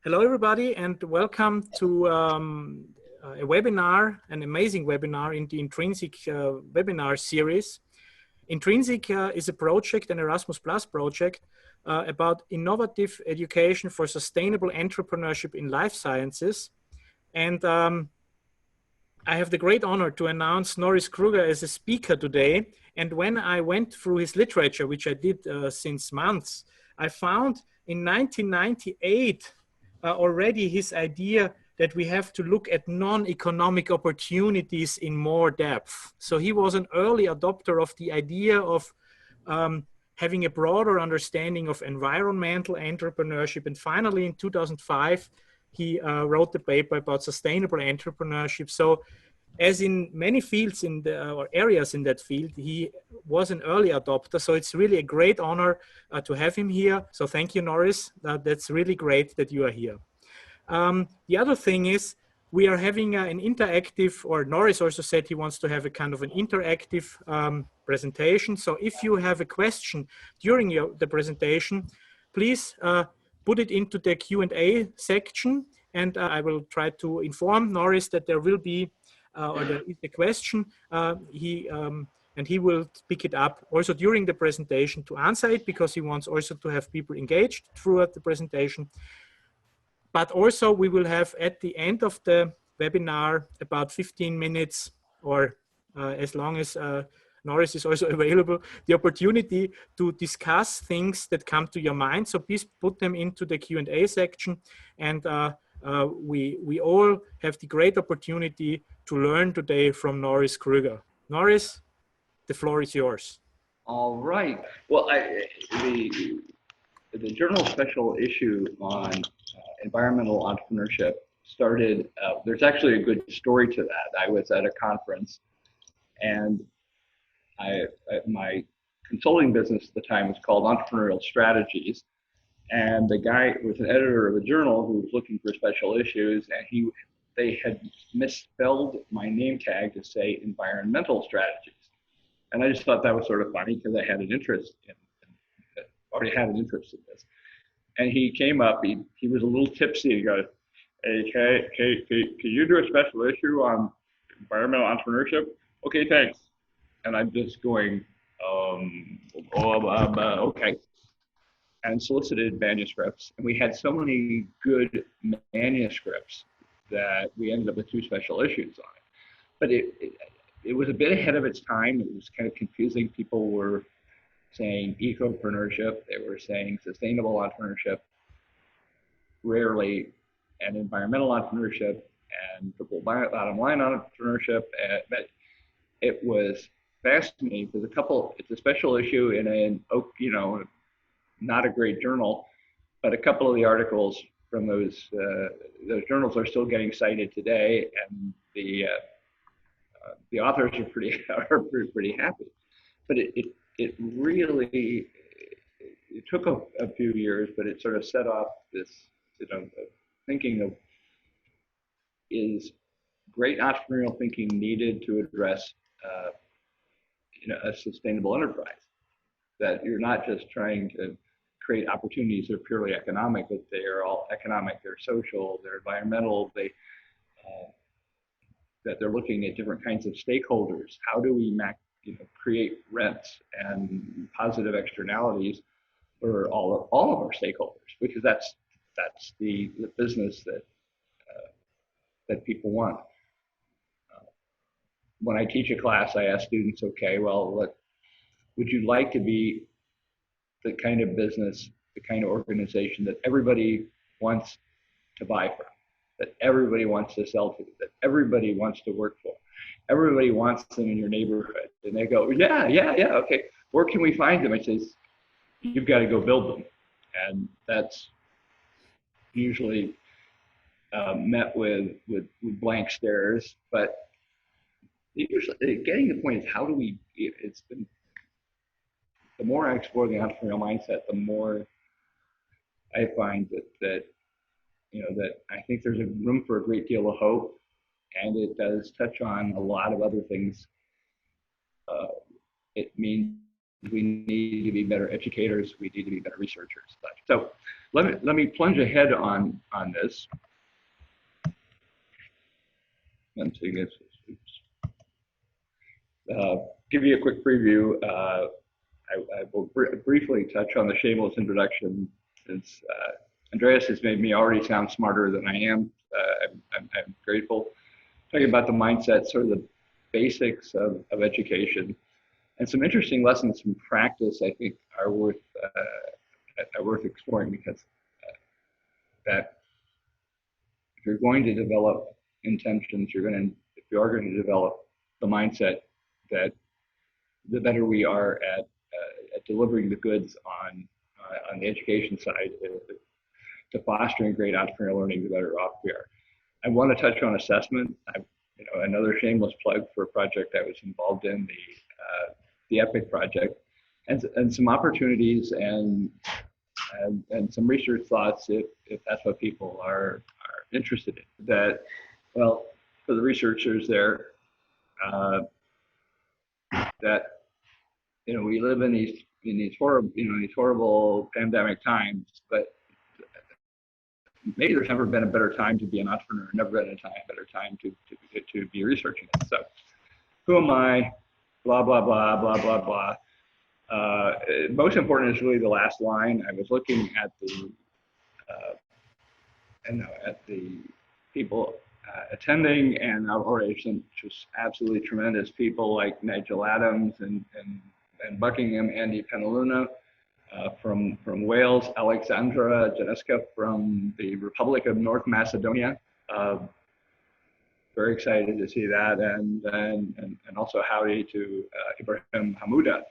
Hello, everybody, and welcome to a webinar, an amazing webinar in the Intrinsic webinar series. Intrinsic is a project, an Erasmus Plus project, about innovative education for sustainable entrepreneurship in life sciences. And I have the great honor to announce Norris Krueger as a speaker today. And when I went through his literature, which I did since months, I found in 1998 already his idea that we have to look at non-economic opportunities in more depth. So he was an early adopter of the idea of having a broader understanding of environmental entrepreneurship. And finally, in 2005, he wrote the paper about sustainable entrepreneurship. So as in many fields in the, or areas in that field, he was an early adopter. So it's really a great honor to have him here. So thank you, Norris. That's really great that you are here. The other thing is we are having an interactive, or Norris also said he wants to have a kind of an interactive presentation. So if you have a question during the presentation, please put it into the Q&A section, and I will try to inform Norris that there will be, or there is a question, and he will pick it up also during the presentation to answer it, because he wants also to have people engaged throughout the presentation. But also we will have at the end of the webinar about 15 minutes, or as long as Norris is also available, the opportunity to discuss things that come to your mind. So please put them into the Q&A section, and we all have the great opportunity to learn today from Norris Krueger. Norris, the floor is yours. All right. Well, the journal special issue on environmental entrepreneurship started, there's actually a good story to that. I was at a conference, and my consulting business at the time was called Entrepreneurial Strategies. And the guy was an editor of a journal who was looking for special issues, and they had misspelled my name tag to say environmental strategies. And I just thought that was sort of funny, because I had an interest already had an interest in this. And he came up, he was a little tipsy. He goes, "Hey, can you do a special issue on environmental entrepreneurship?" "Okay, thanks." And I'm just going, okay. And solicited manuscripts. And we had so many good manuscripts that we ended up with 2 special issues on it. But it was a bit ahead of its time. It was kind of confusing. People were saying ecopreneurship, they were saying sustainable entrepreneurship, rarely, and environmental entrepreneurship, and triple bottom line entrepreneurship. But it was fascinating because it's a special issue in not a great journal, but a couple of the articles from those journals are still getting cited today, and the authors are pretty happy. But it really took a few years, but it sort of set off this thinking of, is great entrepreneurial thinking needed to address a sustainable enterprise? That you're not just trying to create opportunities that are purely economic, but they are all economic, they're social, they're environmental, that they're looking at different kinds of stakeholders. How do we create rents and positive externalities for all of our stakeholders? Because that's the business that people want. When I teach a class, I ask students, okay, well, would you like to be the kind of business, the kind of organization that everybody wants to buy from, that everybody wants to sell to, that everybody wants to work for? Everybody wants them in your neighborhood. And they go, yeah, okay. Where can we find them? I say, you've got to go build them. And that's usually met with blank stares. But usually getting the point is, how do we, the more I explore the entrepreneurial mindset, the more I find that I think there's a room for a great deal of hope. And it does touch on a lot of other things. It means we need to be better educators. We need to be better researchers. So let me plunge ahead on this. Let's see, give you a quick preview. I will briefly touch on the shameless introduction, since Andreas has made me already sound smarter than I am. I'm grateful. Talking about the mindset, sort of the basics of education, and some interesting lessons from practice, I think, are worth exploring, because that if you're going to develop intentions, if you are going to develop the mindset, that the better we are at delivering the goods on the education side, to fostering great entrepreneurial learning, the better off we are. I want to touch on assessment. Another shameless plug for a project I was involved in, the EPIC project, and some opportunities and some research thoughts, if that's what people are interested in. That, well, for the researchers there, that we live in these horrible pandemic times, but maybe there's never been a better time to be an entrepreneur, never been a better time to be researching it. So, who am I? Blah blah blah blah blah blah. Most important is really the last line. I was looking at the people attending, and already some just absolutely tremendous people like Nigel Adams and Buckingham, Andy Penaluna from Wales, Alexandra Janeska from the Republic of North Macedonia. Very excited to see that, and also howdy to Ibrahim Hamouda.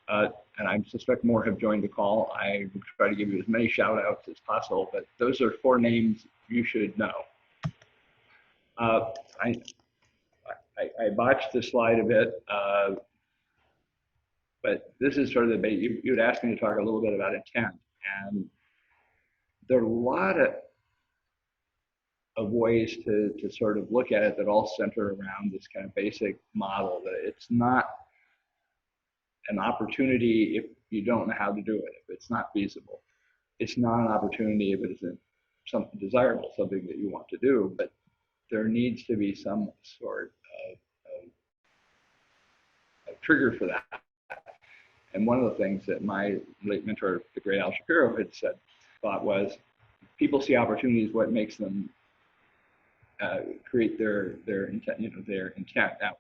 And I suspect more have joined the call. I will try to give you as many shout outs as possible, but those are 4 names you should know. I botched the slide a bit, but this is sort of the bait. You'd asked me to talk a little bit about intent, and there are a lot of ways to sort of look at it that all center around this kind of basic model, that it's not an opportunity if you don't know how to do it, if it's not feasible. It's not an opportunity if it isn't something desirable, something that you want to do, but there needs to be some sort of trigger for that. And one of the things that my late mentor, the great Al Shapiro, had thought was, people see opportunities, what makes them create their intent, their intent. Now,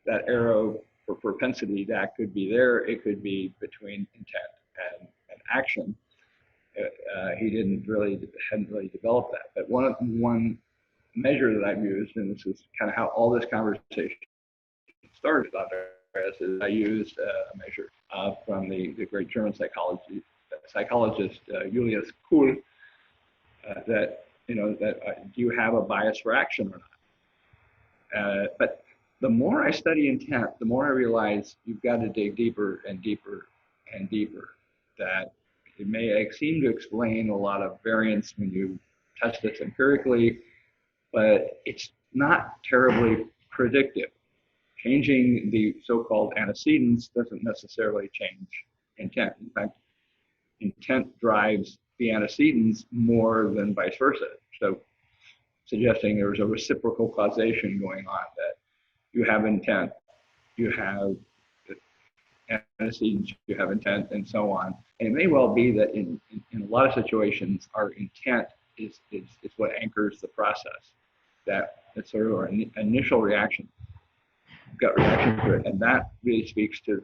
that arrow for propensity, that could be there, it could be between intent and action. He hadn't really developed that. But one measure that I've used, and this is kind of how all this conversation started on Norris, is I used a measure from the great German psychologist Julius Kuhl, that do you have a bias for action or not? But the more I study intent, the more I realize you've got to dig deeper and deeper and deeper. That it may seem to explain a lot of variance when you test this empirically, but it's not terribly predictive. Changing the so-called antecedents doesn't necessarily change intent. In fact, intent drives the antecedents more than vice versa. So suggesting there's a reciprocal causation going on, that you have intent, you have antecedents, you have intent, and so on. And it may well be that in a lot of situations, our intent is what anchors the process. That's sort of our initial reaction, gut reaction to it, and that really speaks to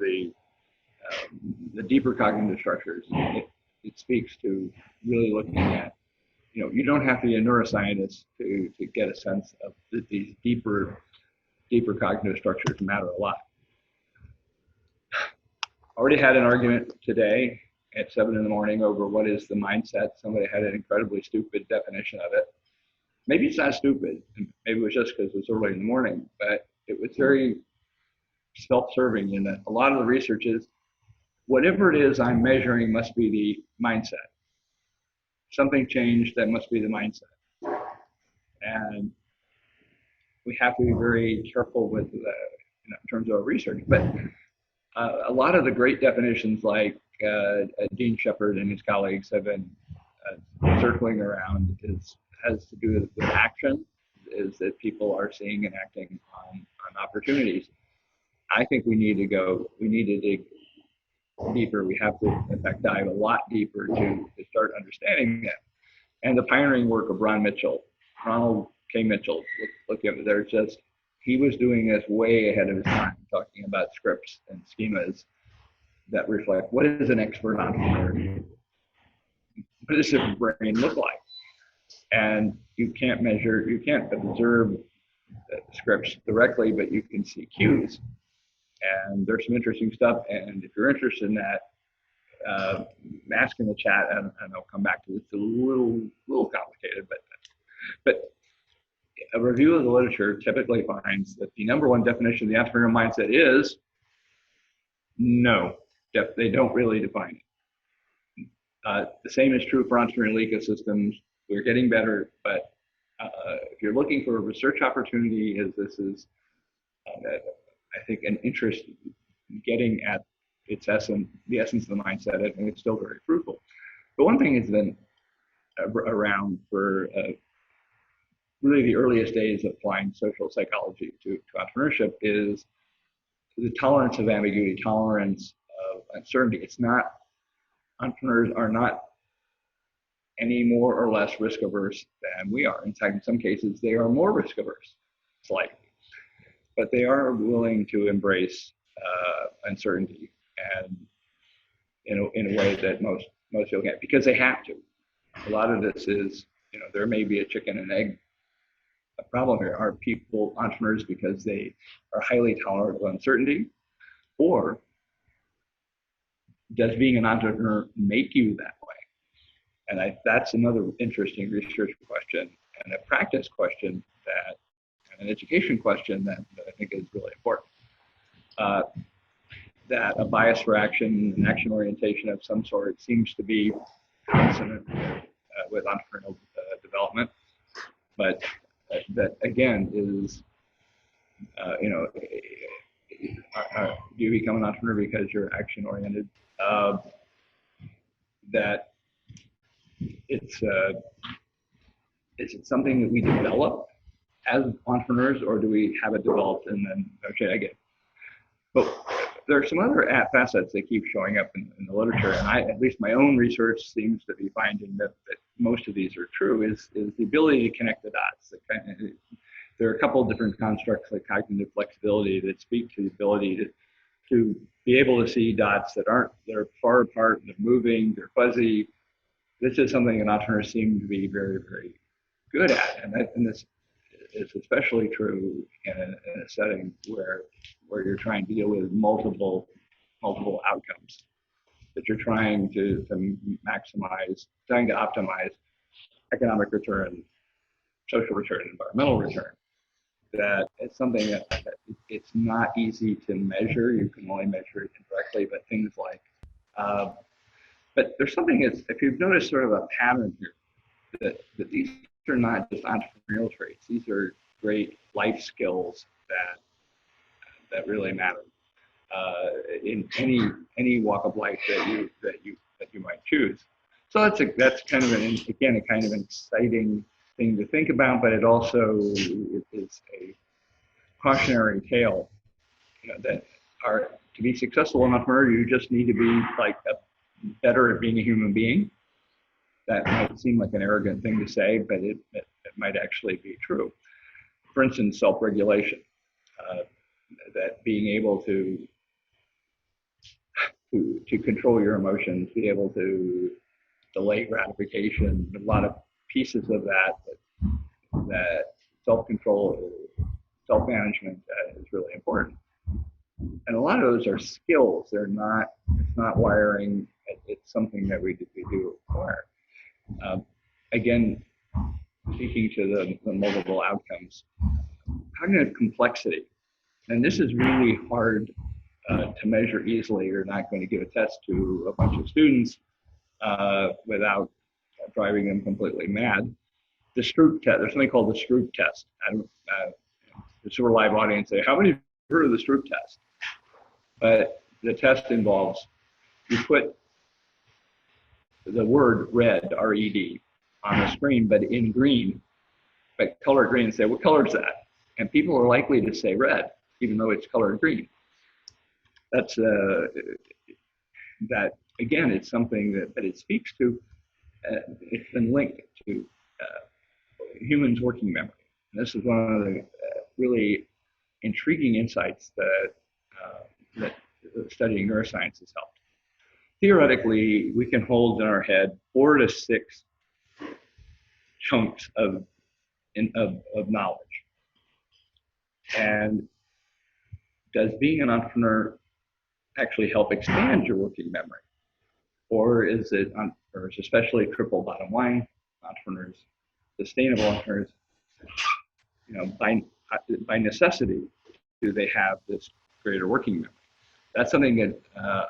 the deeper cognitive structures. It speaks to really looking at, you don't have to be a neuroscientist to get a sense of these deeper cognitive structures matter a lot. Already had an argument today at 7 in the morning over what is the mindset. Somebody had an incredibly stupid definition of it. Maybe it's not stupid, maybe it was just because it was early in the morning, but it was very self-serving in that a lot of the research is, whatever it is I'm measuring must be the mindset. Something changed, that must be the mindset. And we have to be very careful with in terms of our research. But a lot of the great definitions, like Dean Shepard and his colleagues have been circling around has to do with action, is that people are seeing and acting on opportunities. I think we need to dig deeper. We have to, in fact, dive a lot deeper to start understanding that. And the pioneering work of Ronald K. Mitchell, look at it, there's just, he was doing this way ahead of his time, talking about scripts and schemas that reflect what is an expert entrepreneur? What does their brain look like? And you can't observe scripts directly, but you can see cues. And there's some interesting stuff. And if you're interested in that, ask in the chat, and I'll come back to it. It's a little complicated, but a review of the literature typically finds that the number one definition of the entrepreneurial mindset is no. They don't really define it. The same is true for entrepreneurial ecosystems. We're getting better, but if you're looking for a research opportunity, this is I think an interest in getting at its essence, the essence of the mindset, and it's still very fruitful. But one thing has been around for really the earliest days of applying social psychology to entrepreneurship is the tolerance of ambiguity, tolerance of uncertainty. It's not, entrepreneurs are not any more or less risk averse than we are. In fact, in some cases, they are more risk averse, slightly. But they are willing to embrace uncertainty, and in a way that most people can't, because they have to. A lot of this is, there may be a chicken and egg. A problem here are people, entrepreneurs, because they are highly tolerant of uncertainty, or does being an entrepreneur make you that way? And that's another interesting research question and a practice question, and an education question that I think is really important. That a bias for action, an action orientation of some sort, seems to be consonant with entrepreneurial development, but that again is, do you become an entrepreneur because you're action oriented? That is it something that we develop as entrepreneurs, or do we have it developed and then, okay, I get it. But there are some other facets that keep showing up in the literature, and at least my own research seems to be finding that most of these are true, is the ability to connect the dots. There are a couple of different constructs like cognitive flexibility that speak to the ability to be able to see dots they're far apart, they're moving, they're fuzzy. This is something that entrepreneurs seem to be very, very good at, and this is especially true in a setting where you're trying to deal with multiple outcomes, that you're trying to maximize, trying to optimize economic return, social return, environmental return. That it's something that it's not easy to measure. You can only measure it indirectly, but things like, but there's something if you've noticed sort of a pattern here, that these are not just entrepreneurial traits. These are great life skills that really matter in any walk of life that you might choose. So that's kind of an exciting thing to think about, but it also is a cautionary tale. That to be successful in entrepreneur, you just need to be better at being a human being. That might seem like an arrogant thing to say, but it might actually be true. For instance, self-regulation, that being able to control your emotions, be able to delay gratification, a lot of pieces of that self-control, self-management is really important. And a lot of those are skills. It's not wiring. It's something that we do acquire. Again, speaking to the multiple outcomes, cognitive complexity, and this is really hard to measure easily. You're not going to give a test to a bunch of students without driving them completely mad. The Stroop test, there's something called the Stroop test. It's a live audience say, how many have heard of the Stroop test? But the test involves, you put the word red, R-E-D, on the screen, but in green, but color green, and say, what color is that? And people are likely to say red, even though it's colored green. That's that again. It's something that it speaks to. It's been linked to humans' working memory. And this is one of the really intriguing insights that studying neuroscience has helped. Theoretically, we can hold in our head 4 to 6 chunks of knowledge. And does being an entrepreneur actually help expand your working memory? Or is it, or is especially triple bottom line entrepreneurs, sustainable entrepreneurs, by necessity, do they have this greater working memory? That's something that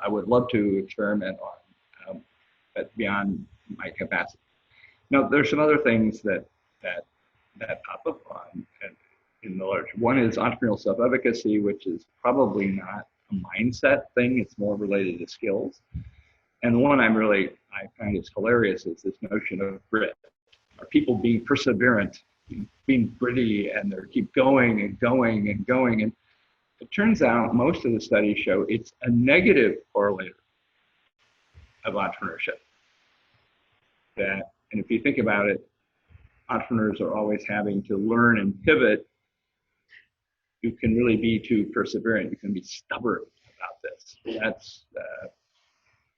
I would love to experiment on, but beyond my capacity. Now, there's some other things that pop up on in the literature. One is entrepreneurial self-efficacy, which is probably not a mindset thing. It's more related to skills. And the one I find is hilarious is this notion of grit. Are people being perseverant, being gritty, and they keep going and going and going? And it turns out most of the studies show it's a negative correlator of entrepreneurship. And if you think about it, entrepreneurs are always having to learn and pivot. You can really be too perseverant. You can be stubborn about this. That's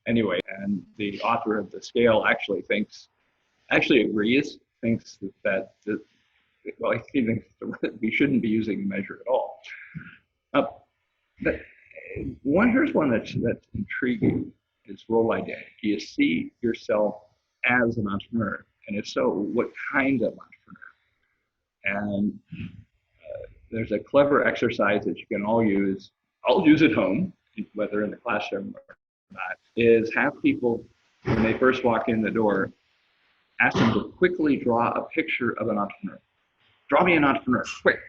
anyway. And the author of the scale actually agrees. Thinks that well, he thinks we shouldn't be using the measure at all. But here's one that's intriguing: is role identity. Do you see yourself as an entrepreneur? And if so, what kind of entrepreneur? And there's a clever exercise that you can all use. I'll use at home, whether in the classroom or not, is have people, when they first walk in the door, ask them to quickly draw a picture of an entrepreneur. Draw me an entrepreneur, quick.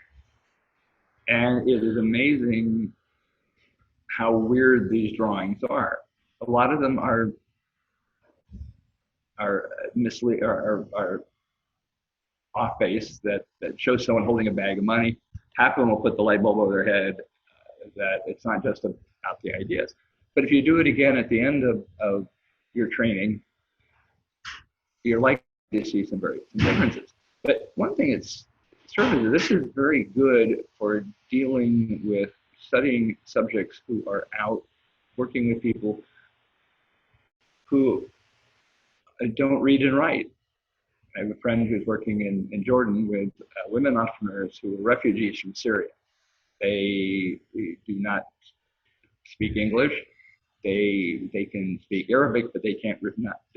And it is amazing how weird these drawings are. A lot of them are off base, that show someone holding a bag of money. Half of them will put the light bulb over their head, that it's not just about the ideas. But if you do it again at the end of your training, you're likely to see some differences. But one thing this is very good for dealing with studying subjects who are out working with people who don't read and write. I have a friend who's working in Jordan with women entrepreneurs who are refugees from Syria. They do not speak English. They can speak Arabic, but they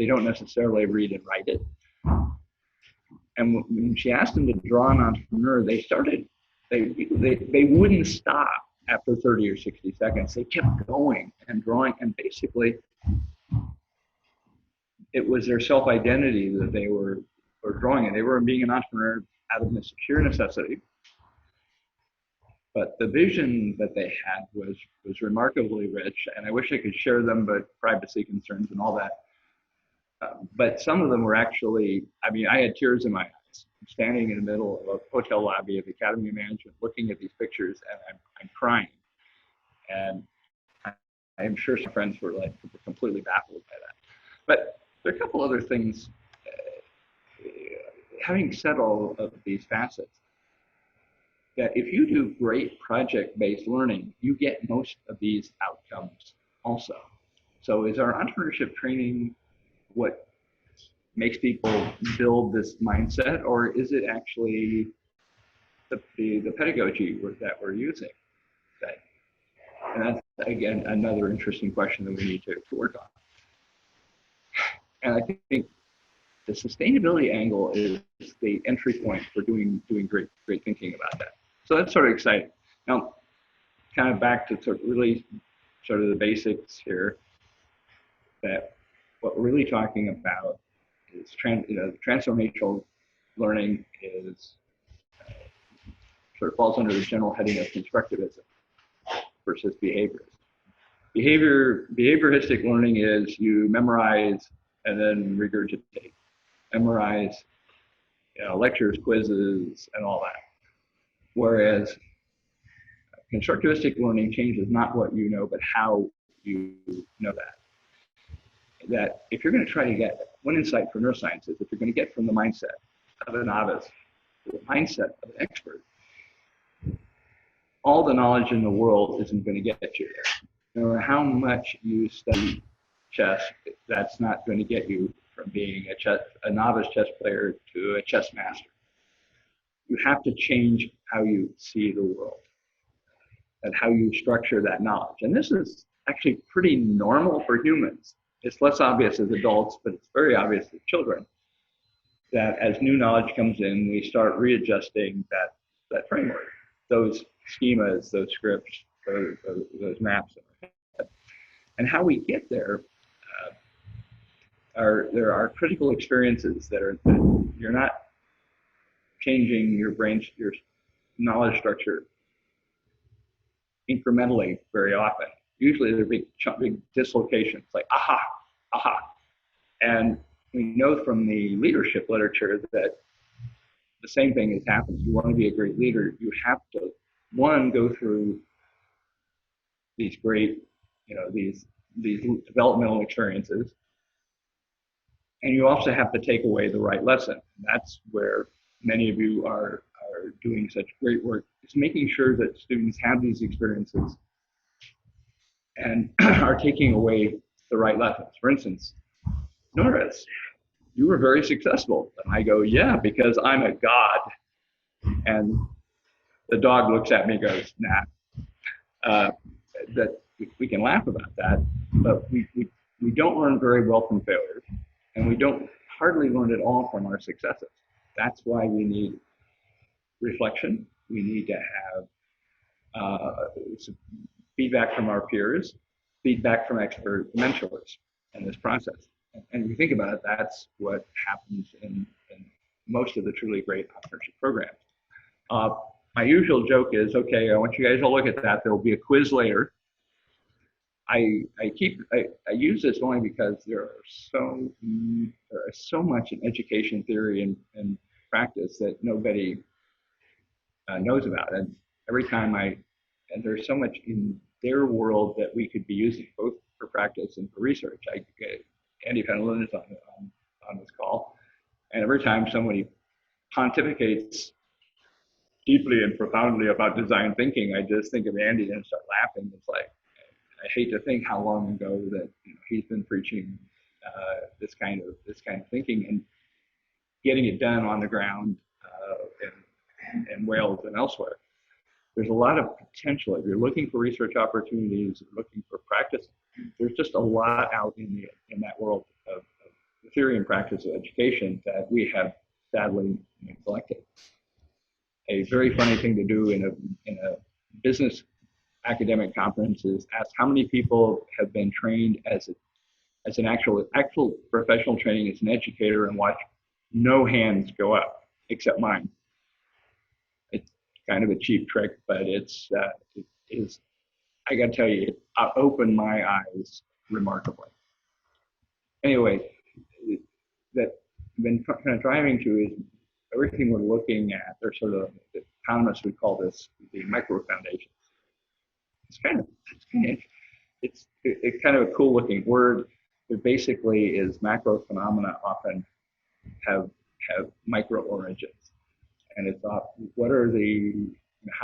don't necessarily read and write it. And when she asked them to draw an entrepreneur, they wouldn't stop after 30 or 60 seconds. They kept going and drawing, and basically it was their self-identity that they were drawing, and they were being an entrepreneur out of sheer necessity. But the vision that they had was remarkably rich, and I wish I could share them, but privacy concerns and all that. But some of them were actually, I had tears in my eyes, standing in the middle of a hotel lobby of the Academy of Management, looking at these pictures, and I'm crying. And I'm sure some friends were completely baffled by that. But there are a couple other things. Having said all of these facets, that if you do great project-based learning, you get most of these outcomes also. So is our entrepreneurship training what makes people build this mindset, or is it actually the pedagogy that we're using? And that's, again, another interesting question that we need to work on. And I think the sustainability angle is the entry point for doing great thinking about that. So that's sort of exciting. Now, kind of back to really sort of the basics here, that what we're really talking about is transformational learning is sort of falls under the general heading of constructivism versus behaviorism. Behavioristic learning is you memorize and then regurgitate, memorize, lectures, quizzes, and all that. Whereas constructivistic learning changes not what you know, but how you know that. That if you're going to try to get one insight for neuroscience is if you're going to get from the mindset of a novice to the mindset of an expert, all the knowledge in the world isn't going to get you there. No matter how much you study chess, that's not going to get you from being a novice chess player to a chess master. You have to change how you see the world and how you structure that knowledge. And this is actually pretty normal for humans. It's less obvious as adults, but it's very obvious to children that as new knowledge comes in, we start readjusting that framework, those schemas, those scripts, those maps. And how we get there there are critical experiences that you're not changing your knowledge structure incrementally very often. Usually they're big dislocations, like aha, aha. And we know from the leadership literature that the same thing is happening. You want to be a great leader, you have to, one, go through these great, these developmental experiences, and you also have to take away the right lesson. And that's where many of you are doing such great work, is making sure that students have these experiences and are taking away the right lessons. For instance, Norris, you were very successful. And I go, yeah, because I'm a god. And the dog looks at me and goes, nah. That we can laugh about that, but we don't learn very well from failures, and we don't hardly learn at all from our successes. That's why we need reflection. We need to have feedback from our peers, feedback from expert mentors in this process. And if you think about it, that's what happens in most of the truly great entrepreneurship programs. My usual joke is, okay, I want you guys to look at that. There will be a quiz later. I use this only because there is so much in education theory and practice that nobody knows about. And every time and there's so much in their world that we could be using both for practice and for research. Andy Fenelon is on this call, and every time somebody pontificates deeply and profoundly about design thinking, I just think of Andy and start laughing. It's like, I hate to think how long ago that he's been preaching this kind of thinking and getting it done on the ground in Wales and elsewhere. There's a lot of potential. If you're looking for research opportunities, looking for practice, there's just a lot out in that world of the theory and practice of education that we have sadly neglected. A very funny thing to do in a business academic conference is ask how many people have been trained as an actual professional training as an educator, and watch no hands go up except mine. It's kind of a cheap trick, but it is, I got to tell you, it opened my eyes remarkably. Anyway, that I've been kind of driving to is everything we're looking at. There's sort of, the economists would call this the micro foundations. It's kind of a cool looking word. It basically is macro phenomena often have micro origins, and it's how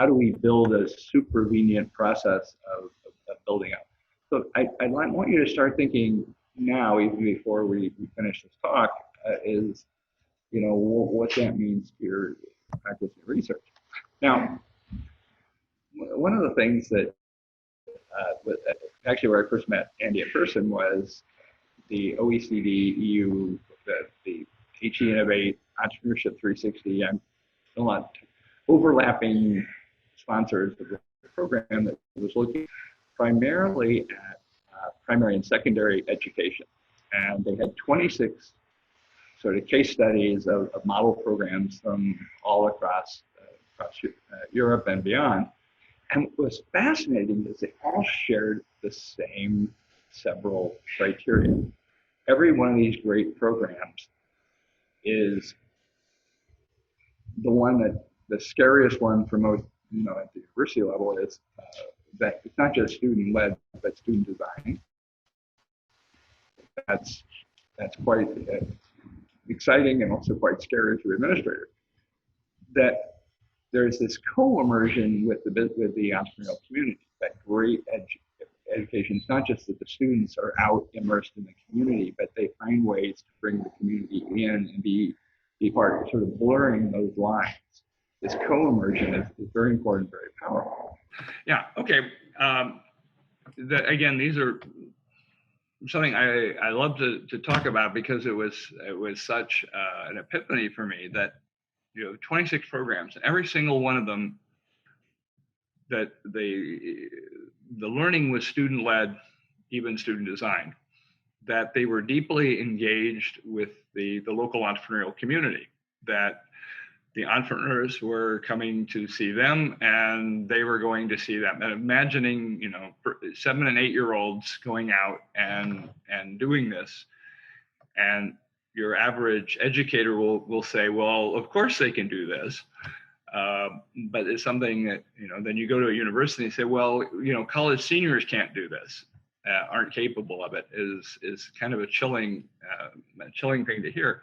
do we build a supervenient process of building up? So I want you to start thinking now, even before we finish this talk, is what that means to your practice and research. Now, one of the things that actually where I first met Andy in person was the OECD, EU, the HE Innovate, Entrepreneurship 360, and a lot overlapping sponsors of the program that was looking primarily at primary and secondary education. And they had 26 sort of case studies of model programs from all across Europe and beyond. And what was fascinating is they all shared the same several criteria. every one of these great programs is the one that the scariest one for most, at the university level is that it's not just student led, but student design. That's quite exciting and also quite scary to administrators. That there's this co-immersion with the entrepreneurial community. That great education. It's not just that the students are out immersed in the community, but they find ways to bring the community in and be part of sort of blurring those lines. This co-immersion is very important, very powerful. Yeah. Okay. Again, these are something I love to talk about because it was such an epiphany for me that 26 programs, and every single one of them, that the learning was student led, even student designed, that they were deeply engaged with the local entrepreneurial community, that the entrepreneurs were coming to see them and they were going to see them. And imagining, 7 and 8 year olds going out and doing this, and your average educator will say, well, of course they can do this. But it's something that, then you go to a university and say, well, college seniors can't do this, aren't capable of it, is kind of a chilling thing to hear.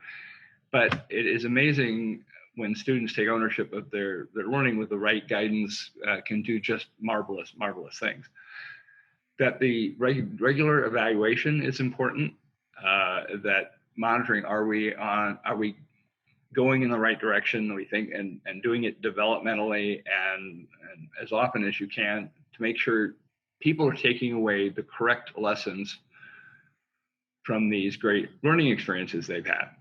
But it is amazing when students take ownership of their learning with the right guidance, can do just marvelous things. That the regular evaluation is important, that monitoring, are we going in the right direction, we think, and doing it developmentally and as often as you can to make sure people are taking away the correct lessons from these great learning experiences they've had.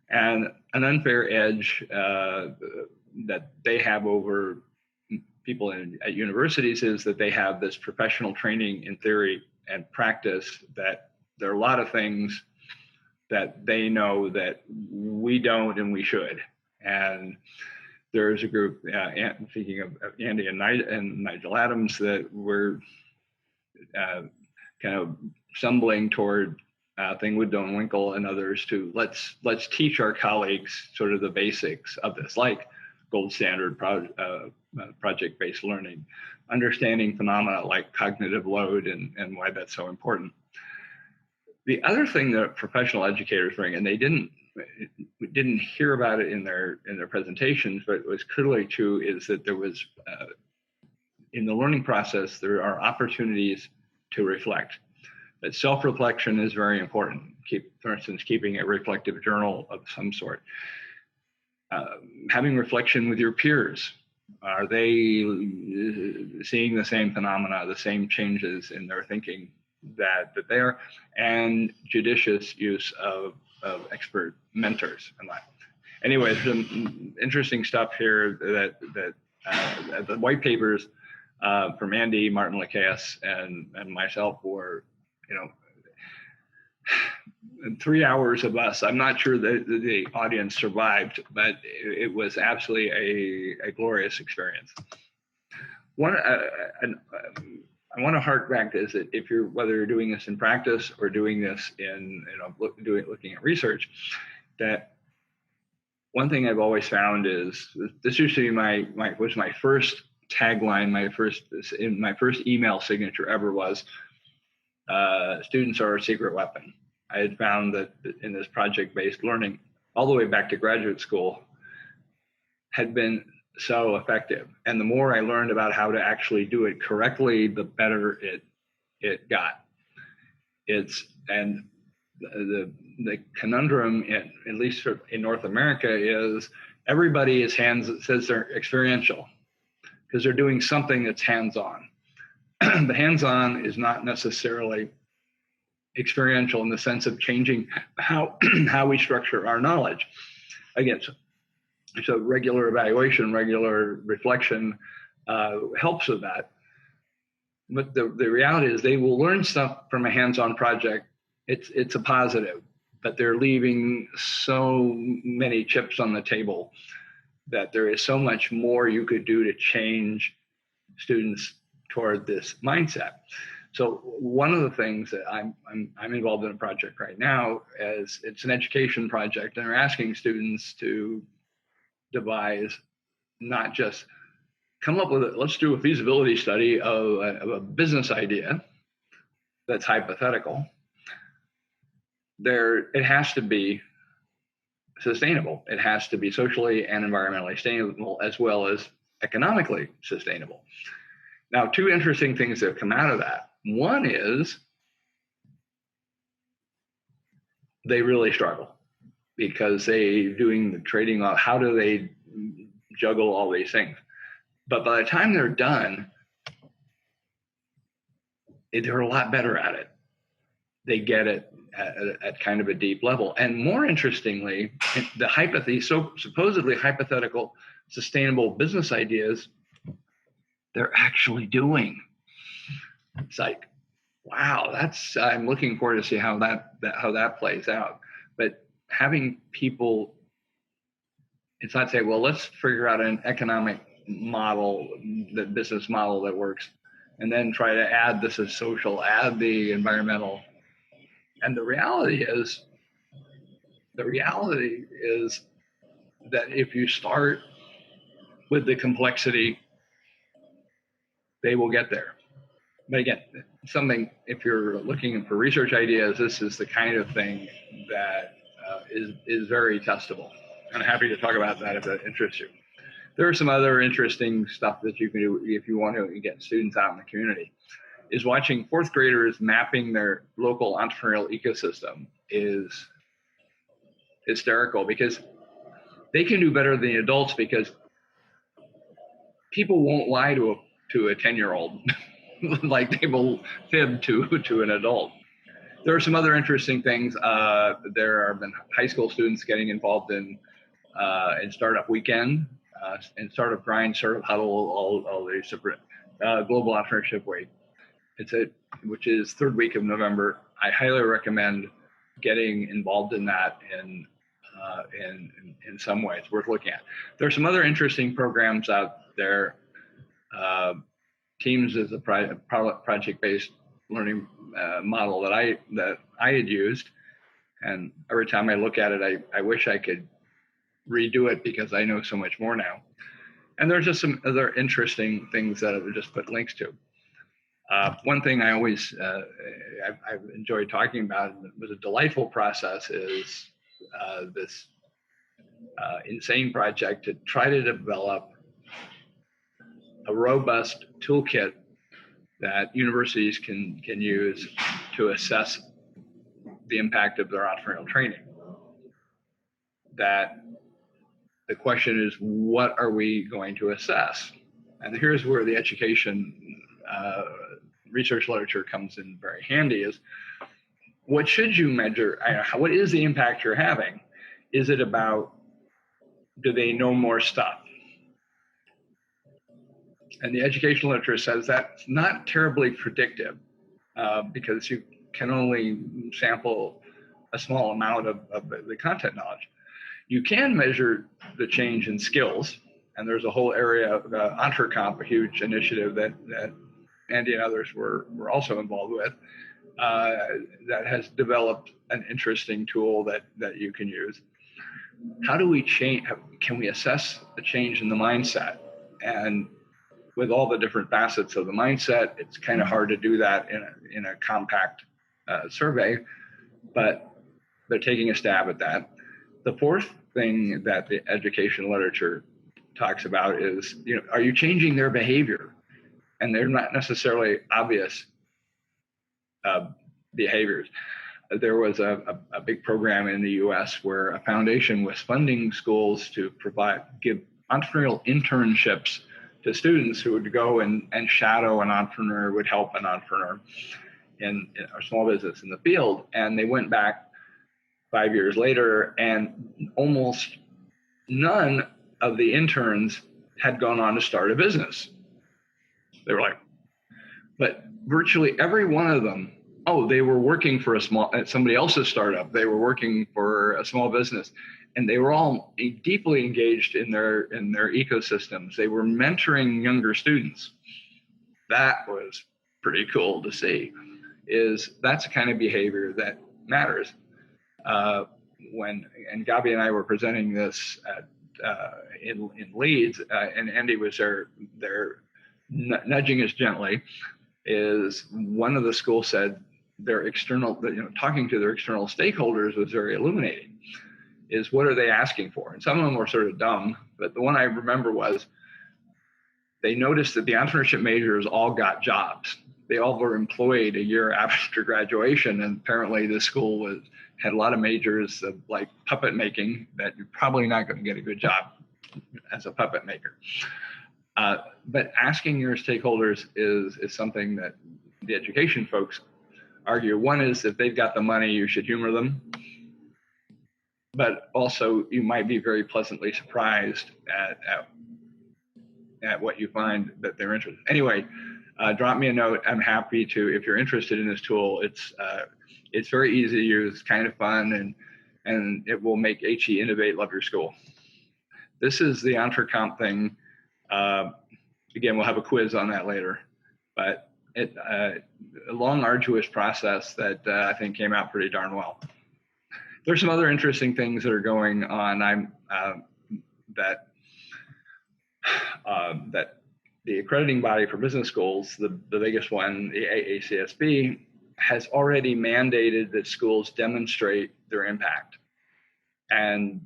And an unfair edge that they have over people at universities is that they have this professional training in theory and practice, that there are a lot of things that they know that we don't and we should. And there's a group, speaking of Andy and Nigel Adams, that were kind of stumbling toward Thingwood, Don't Winkle, and others to let's teach our colleagues sort of the basics of this, like gold standard project-based learning, understanding phenomena like cognitive load and why that's so important. The other thing that professional educators bring, and we didn't hear about it in their presentations, but it was clearly true, is that there was in the learning process, there are opportunities to reflect. That self-reflection is very important. For instance, keeping a reflective journal of some sort. Having reflection with your peers. Are they seeing the same phenomena, the same changes in their thinking that they are? And judicious use of expert mentors and that. Anyway, some interesting stuff here that the white papers from Andy, Martin Lacasse, and myself were, 3 hours of us. I'm not sure that the audience survived, but it was absolutely a glorious experience. I want to hark back to is that whether you're doing this in practice or doing this in looking at research, that one thing I've always found is this used to be my first tagline, my first email signature ever was, students are a secret weapon. I had found that in this project-based learning, all the way back to graduate school, had been so effective. And the more I learned about how to actually do it correctly, the better it got. And the conundrum, at least in North America, is everybody says they're experiential because they're doing something that's hands-on. The hands-on is not necessarily experiential in the sense of changing how we structure our knowledge. Again, so regular evaluation, regular reflection helps with that. But the reality is they will learn stuff from a hands-on project. It's a positive, but they're leaving so many chips on the table that there is so much more you could do to change students toward this mindset. So one of the things that I'm involved in a project right now is it's an education project, and we're asking students to devise not just come up with let's do a feasibility study of a business idea that's hypothetical. It has to be sustainable. It has to be socially and environmentally sustainable as well as economically sustainable. Now, two interesting things that have come out of that. One is they really struggle because they doing the trading off. How do they juggle all these things? But by the time they're done, they're a lot better at it. They get it at kind of a deep level. And more interestingly, these supposedly hypothetical sustainable business ideas, they're actually doing. It's like, wow, I'm looking forward to see how that plays out. But having people, it's not say, well, let's figure out an economic model, the business model that works, and then try to add this as social, add the environmental. And the reality is that if you start with the complexity, they will get there. But again, if you're looking for research ideas, this is the kind of thing that is very testable. I'm happy to talk about that if that interests you. There are some other interesting stuff that you can do if you want to get students out in the community. Is watching fourth graders mapping their local entrepreneurial ecosystem is hysterical because they can do better than adults because people won't lie to a 10-year-old like they will fib to an adult. There are some other interesting things. There have been high school students getting involved in Startup Weekend, and Startup Grind, Startup Huddle, all these separate Global Entrepreneurship Week. Which is third week of November. I highly recommend getting involved in that in some ways. Worth looking at. There's some other interesting programs out there. Teams is a project-based learning model that I had used, and every time I look at it, I wish I could redo it because I know so much more now. And there's just some other interesting things that I've just put links to. One thing I always I've enjoyed talking about, and it was a delightful process, is this insane project to try to develop a robust toolkit that universities can use to assess the impact of their entrepreneurial training. That the question is, what are we going to assess? And here's where the education research literature comes in very handy is, what should you measure? What is the impact you're having? Is it about, do they know more stuff? And the educational literature says that's not terribly predictive because you can only sample a small amount of the content knowledge. You can measure the change in skills, and there's a whole area of EntreComp, a huge initiative that Andy and others were also involved with, that has developed an interesting tool that you can use. How do we change? Can we assess the change in the mindset? And with all the different facets of the mindset, it's kind of hard to do that in a compact survey, but they're taking a stab at that. The fourth thing that the education literature talks about is, are you changing their behavior? And they're not necessarily obvious behaviors. There was a big program in the US where a foundation was funding schools to give entrepreneurial internships to students who would go and shadow an entrepreneur, would help an entrepreneur in a small business in the field. And they went back 5 years later, and almost none of the interns had gone on to start a business. They were like, but virtually every one of them, they were working for somebody else's startup. They were working for a small business, and they were all deeply engaged in their ecosystems. They were mentoring younger students. That was pretty cool to see, is that's the kind of behavior that matters. And Gabi and I were presenting this at, in Leeds, and Andy was there nudging us gently, is one of the schools said their external, talking to their external stakeholders was very illuminating, is what are they asking for? And some of them were sort of dumb, but the one I remember was they noticed that the entrepreneurship majors all got jobs. They all were employed a year after graduation, and apparently the school had a lot of majors of like puppet making that you're probably not going to get a good job as a puppet maker. But asking your stakeholders is something that the education folks argue. One is if they've got the money, you should humor them. But also you might be very pleasantly surprised at what you find that they're interested in. Anyway, drop me a note. I'm happy to, if you're interested in this tool. It's very easy to use, kind of fun, and it will make HE Innovate love your school. This is the EntreComp thing. Again, we'll have a quiz on that later, but a long, arduous process that I think came out pretty darn well. There's some other interesting things that are going on. That the accrediting body for business schools, the biggest one, the AACSB, has already mandated that schools demonstrate their impact. And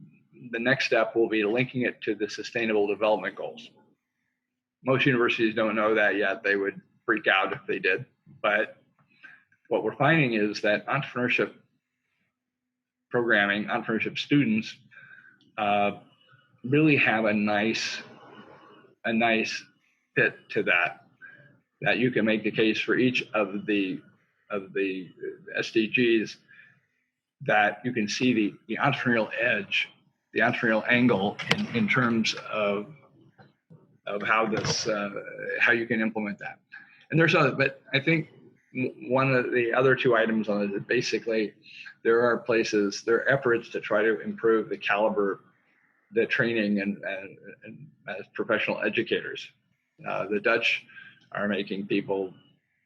the next step will be linking it to the Sustainable Development Goals. Most universities don't know that yet. They would freak out if they did. But what we're finding is that entrepreneurship programming, entrepreneurship students really have a nice fit to that you can make the case for each of the SDGs, that you can see the entrepreneurial edge, the entrepreneurial angle in terms of how how you can implement that. And there's other, but I think one of the other two items on it is basically there are efforts to try to improve the caliber, the training and as professional educators. The Dutch are making people,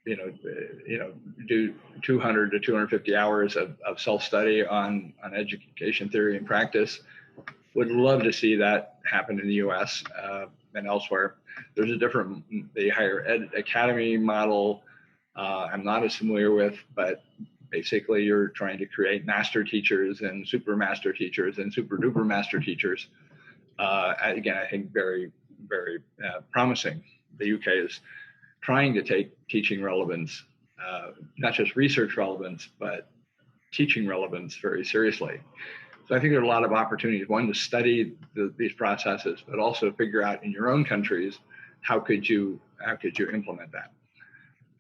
do 200 to 250 hours of self-study on education theory and practice. Would love to see that happen in the U.S. And elsewhere. There's the higher ed academy model I'm not as familiar with, but basically you're trying to create master teachers and super master teachers and super duper master teachers. Again, I think very, very promising. The UK is trying to take teaching relevance, not just research relevance, but teaching relevance very seriously. So I think there are a lot of opportunities, one, to study these processes, but also figure out in your own countries, how could you implement that?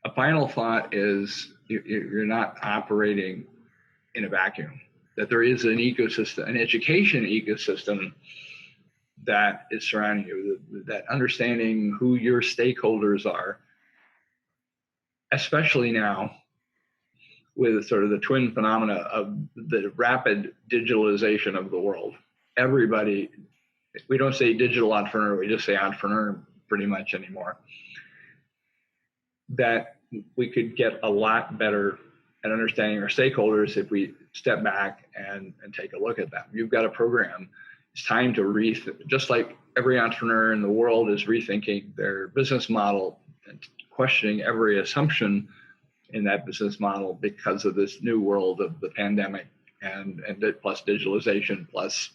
A final thought is you're not operating in a vacuum, that there is an ecosystem, an education ecosystem that is surrounding you, that understanding who your stakeholders are, especially now, with sort of the twin phenomena of the rapid digitalization of the world. Everybody, we don't say digital entrepreneur, we just say entrepreneur pretty much anymore. That we could get a lot better at understanding our stakeholders if we step back and take a look at them. You've got a program, it's time to just like every entrepreneur in the world is rethinking their business model and questioning every assumption in that business model because of this new world of the pandemic and plus digitalization, plus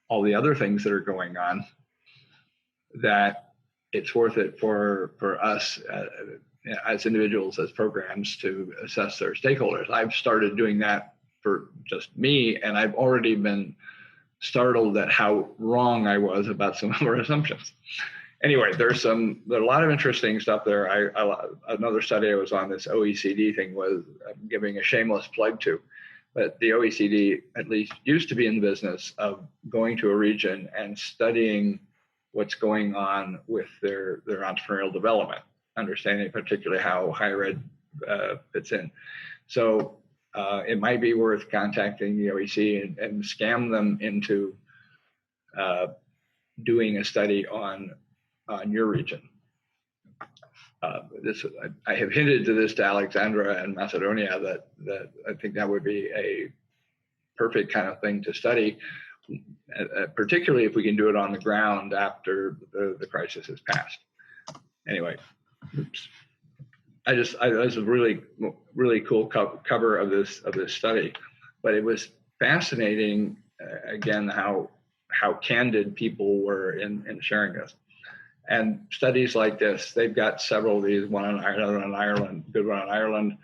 all the other things that are going on, that it's worth it for us as individuals, as programs, to assess their stakeholders. I've started doing that for just me, and I've already been startled at how wrong I was about some of our assumptions. Anyway, there's a lot of interesting stuff there. Another study I was on, this OECD thing, was giving a shameless plug to, but the OECD at least used to be in the business of going to a region and studying what's going on with their entrepreneurial development, understanding particularly how higher ed fits in. So it might be worth contacting the OECD and scam them into doing a study on your region. I have hinted to this to Alexandra and Macedonia that I think that would be a perfect kind of thing to study, particularly if we can do it on the ground after the crisis has passed. Anyway, oops. This was a really cool cover of this study, but it was fascinating again how candid people were in sharing this. And studies like this, they've got several of these, one on Ireland, good one on Ireland,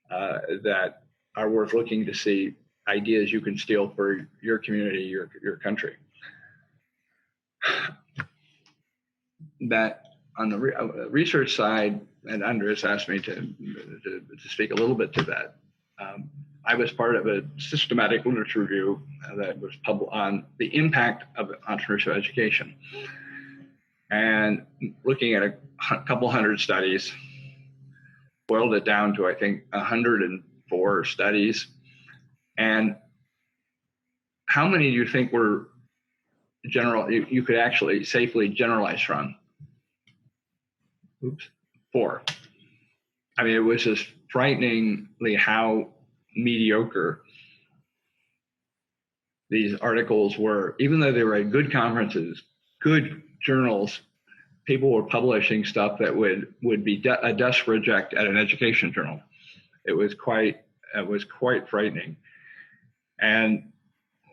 that are worth looking to see ideas you can steal for your community, your country. That on the research side, and Andres asked me to speak a little bit to that. I was part of a systematic literature review that was published on the impact of entrepreneurship education. And looking at a couple hundred studies, boiled it down to, I think, 104 studies. And how many do you think were general, you could actually safely generalize from? Oops, 4. I mean, it was just frighteningly how mediocre these articles were. Even though they were at good conferences, good journals, people were publishing stuff that would be a desk reject at an education journal. It was quite frightening. And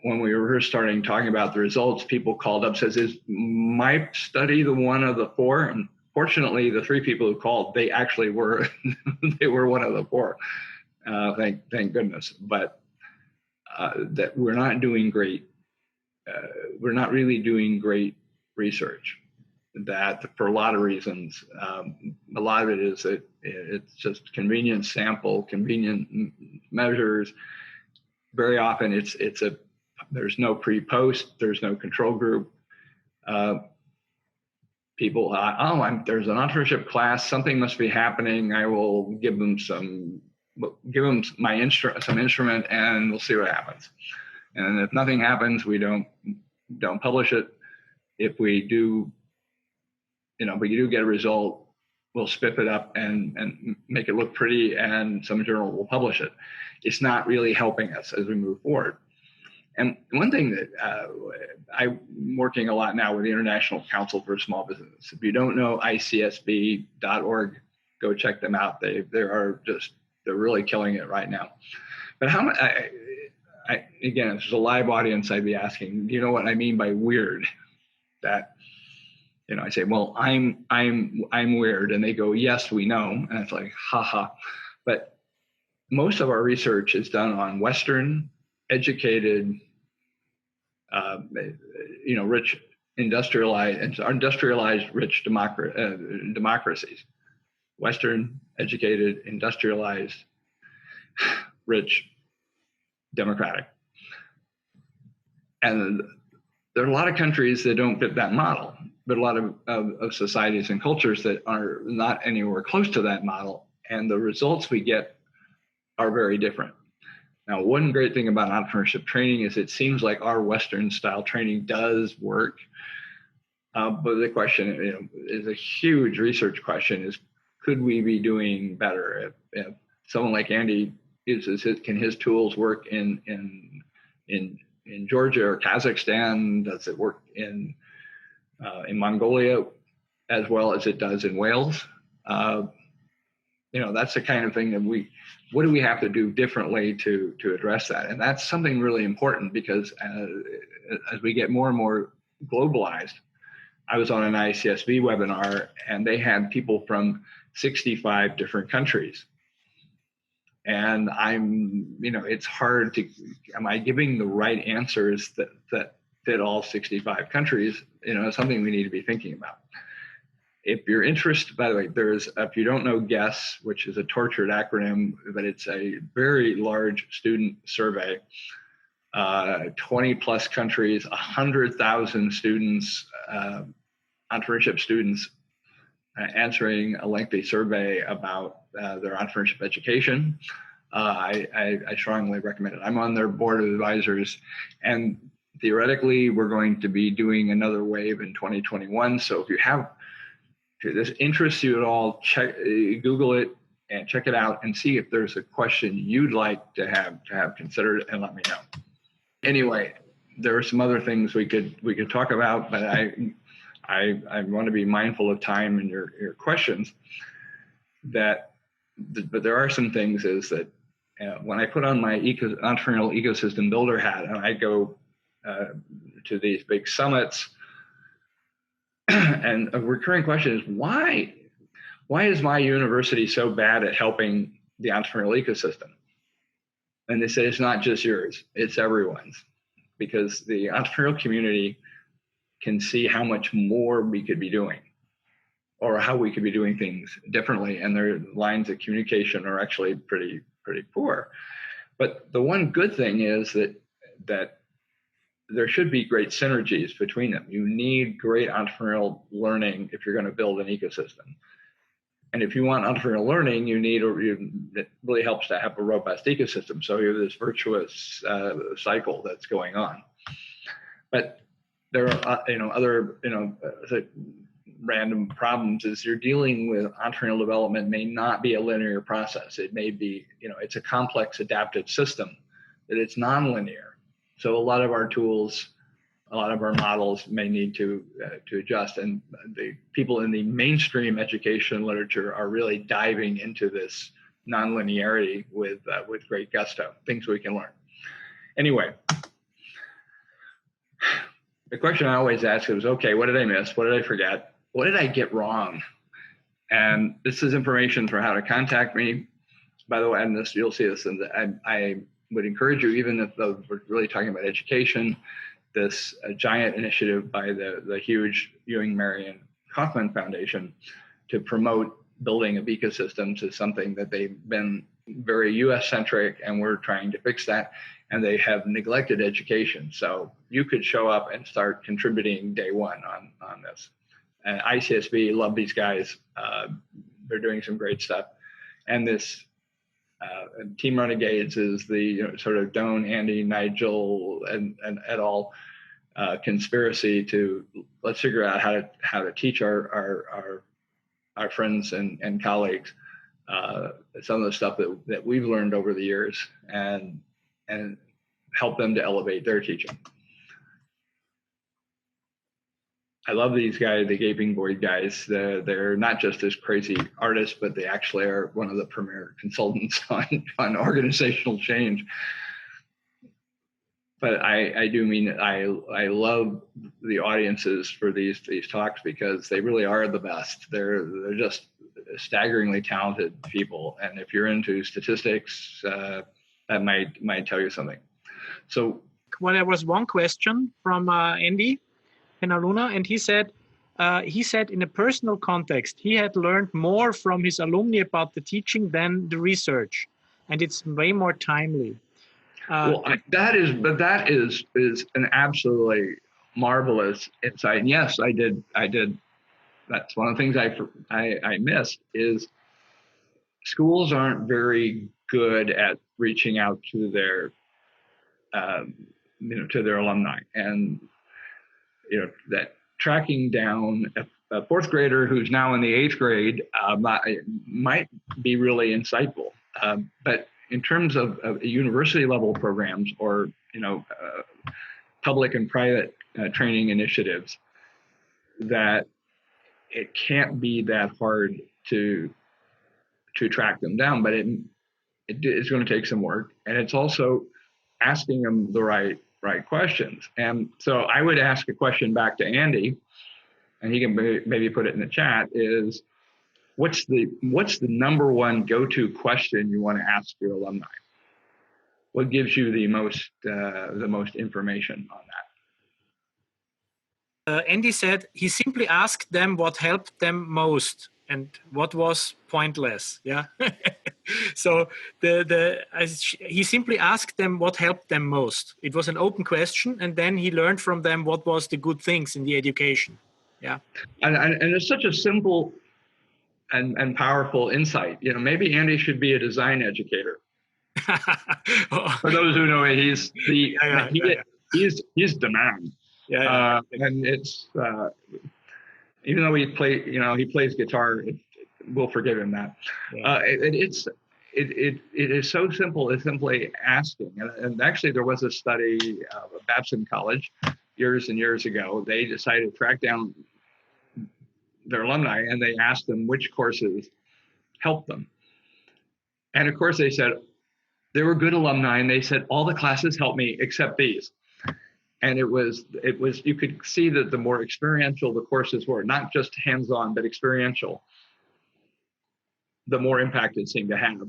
when we were starting talking about the results, people called up, says, "Is my study the one of the 4?" And fortunately, the 3 people who called, they actually were, they were one of the 4. Thank goodness. But that we're not doing great. We're not really doing great research. That for a lot of reasons. A lot of it is that it's just convenient sample, convenient measures. Very often there's no pre-post, there's no control group. People, there's an entrepreneurship class, something must be happening. I will give them some instrument, and we'll see what happens. And if nothing happens, we don't publish it. If we do, but you do get a result, we'll spiff it up and make it look pretty, and some journal will publish it. It's not really helping us as we move forward. And one thing that I'm working a lot now with the International Council for Small Business. If you don't know icsb.org, go check them out. They're really killing it right now. But again, if there's a live audience, I'd be asking, do you know what I mean by weird? That, I say, well, I'm weird, and they go, yes, we know, and it's like, haha. But most of our research is done on Western, educated, rich, industrialized, rich democracies. Western, educated, industrialized, rich, democratic. And there are a lot of countries that don't fit that model, but a lot of societies and cultures that are not anywhere close to that model, and the results we get are very different. Now, one great thing about entrepreneurship training is it seems like our Western style training does work, but the question is a huge research question: is could we be doing better? If someone like Andy can his tools work in Georgia or Kazakhstan? Does it work in Mongolia as well as it does in Wales? That's the kind of thing that what do we have to do differently to address that? And that's something really important, because as we get more and more globalized, I was on an ICSB webinar, and they had people from 65 different countries. And it's hard to, am I giving the right answers that fit all 65 countries? It's something we need to be thinking about. If you're interested, by the way, if you don't know GUESS, which is a tortured acronym, but it's a very large student survey, 20 plus countries, 100,000 students, entrepreneurship students answering a lengthy survey about their entrepreneurship education. I strongly recommend it. I'm on their board of advisors, and theoretically, we're going to be doing another wave in 2021. So if you if this interests you at all, Google it and check it out and see if there's a question you'd like to have considered, and let me know. Anyway, there are some other things we could talk about, but I want to be mindful of time and your questions. But there are some things is that when I put on my entrepreneurial ecosystem builder hat and I go to these big summits, and a recurring question is, why is my university so bad at helping the entrepreneurial ecosystem? And they say it's not just yours, it's everyone's, because the entrepreneurial community can see how much more we could be doing, or how we could be doing things differently, and their lines of communication are actually pretty poor. But the one good thing is that there should be great synergies between them. You need great entrepreneurial learning if you're going to build an ecosystem. And if you want entrepreneurial learning, it really helps to have a robust ecosystem. So you have this virtuous cycle that's going on. But there are other random problems is you're dealing with entrepreneurial development may not be a linear process. It may be, it's a complex adaptive system, that it's nonlinear. So a lot of our tools, a lot of our models may need to adjust. And the people in the mainstream education literature are really diving into this nonlinearity with great gusto, things we can learn. Anyway, the question I always ask is, okay, what did I miss? What did I forget? What did I get wrong? And this is information for how to contact me. By the way, and this, you'll see this, and I would encourage you, even if we're really talking about education, this giant initiative by the huge Ewing, Marion, Kauffman Foundation to promote building of ecosystems is something that they've been very US-centric, and we're trying to fix that. And they have neglected education. So you could show up and start contributing day one on this. And ICSB, love these guys. They're doing some great stuff. And this Team Renegades is the sort of Doan, Andy, Nigel, and et al. Conspiracy to let's figure out how to teach our friends and colleagues some of the stuff that we've learned over the years, and help them to elevate their teaching. I love these guys, the Gaping Void guys. They're not just this crazy artists, but they actually are one of the premier consultants on organizational change. But I do mean I love the audiences for these talks, because they really are the best. They're just staggeringly talented people, and if you're into statistics, that might tell you something. So, well, there was one question from Andy Penaluna, and he said in a personal context, he had learned more from his alumni about the teaching than the research, and it's way more timely. That is an absolutely marvelous insight. And yes, I did. That's one of the things I missed is schools aren't very good at reaching out to their to their alumni, and that tracking down a fourth grader who's now in the 8th grade might be really insightful, but in terms of university level programs or public and private training initiatives, that it can't be that hard to track them down, but it's going to take some work, and it's also asking them the right questions. And so I would ask a question back to Andy, and he can maybe put it in the chat, is what's the number one go-to question you want to ask your alumni? What gives you the most information on that? Andy said he simply asked them what helped them most and what was pointless. Yeah. So he simply asked them what helped them most. It was an open question, and then he learned from them what was the good things in the education. Yeah. And it's such a simple and powerful insight. Maybe Andy should be a design educator. For those who know it, he's demand. Yeah. And it's even though he plays guitar, we'll forgive him that. Yeah. It is so simple as simply asking. And actually, there was a study of Babson College years and years ago. They decided to track down their alumni, and they asked them which courses helped them. And of course, they said they were good alumni, and they said all the classes helped me except these. And it was you could see that the more experiential the courses were, not just hands-on but experiential, the more impact it seemed to have.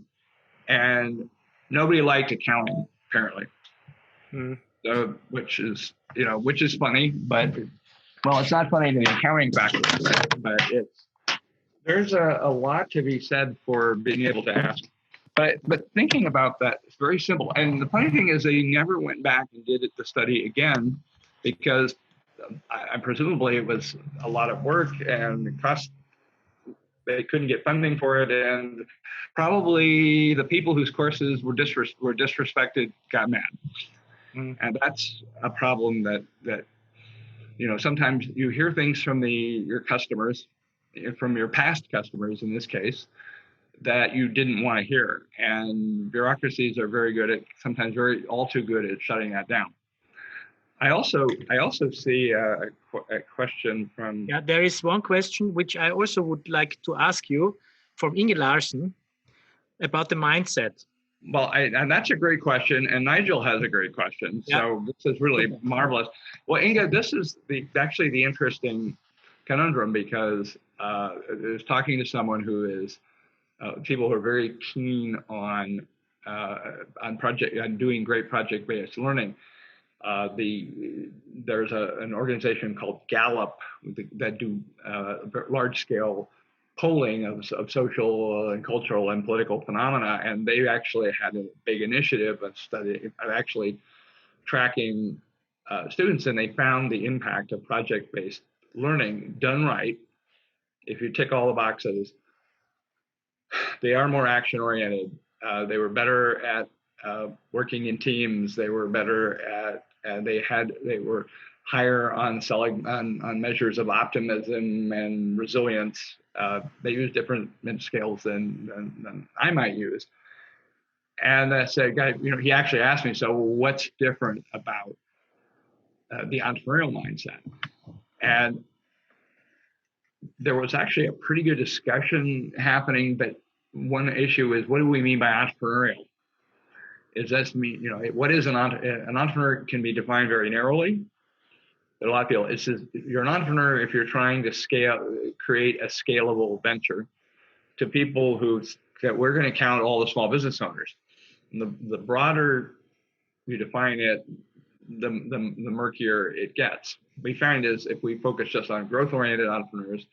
And nobody liked accounting, apparently. Which is funny, but well, it's not funny to the accounting faculty, but there's a lot to be said for being able to ask. But thinking about that, it's very simple. And the funny thing is, they never went back and did the study again, because I presumably it was a lot of work and it cost. They couldn't get funding for it, and probably the people whose courses were disrespected got mad. And that's a problem that sometimes you hear things from your customers, from your past customers in this case, that you didn't want to hear. And bureaucracies are very good at, sometimes all too good at shutting that down. I also see a question from... Yeah, there is one question which I also would like to ask you from Inge Larsen about the mindset. Well, and that's a great question, and Nigel has a great question. Yeah. So this is really marvelous. Well, Inge, this is actually the interesting conundrum, because I was talking to someone who is people who are very keen on doing great project-based learning. There's an organization called Gallup that do large-scale polling of social and cultural and political phenomena, and they actually had a big initiative of actually tracking students, and they found the impact of project-based learning done right. If you tick all the boxes, they are more action-oriented. They were better at working in teams. They were better at, they were higher on measures of optimism and resilience. They use different scales than I might use. And I said, guy, he actually asked me, so what's different about the entrepreneurial mindset? And there was actually a pretty good discussion happening, but one issue is, what do we mean by entrepreneurial? Is this mean, what is an entrepreneur? Can be defined very narrowly. But a lot of people, it says you're an entrepreneur if you're trying to create a scalable venture. To people that we're going to count all the small business owners. And the broader you define it, the murkier it gets. We find is if we focus just on growth-oriented entrepreneurs,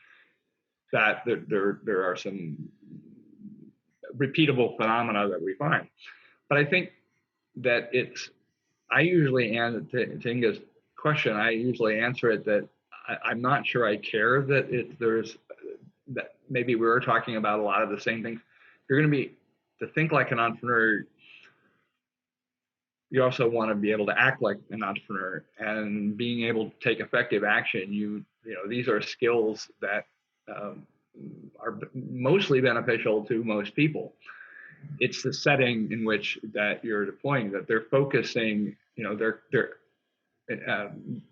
that there are some repeatable phenomena that we find. But I think that I usually answer to Inge's question, I usually answer it that I'm not sure I care that that maybe we were talking about a lot of the same things. You're going to think like an entrepreneur. You also want to be able to act like an entrepreneur, and being able to take effective action. These are skills that are mostly beneficial to most people. It's the setting in which that you're deploying, that they're focusing,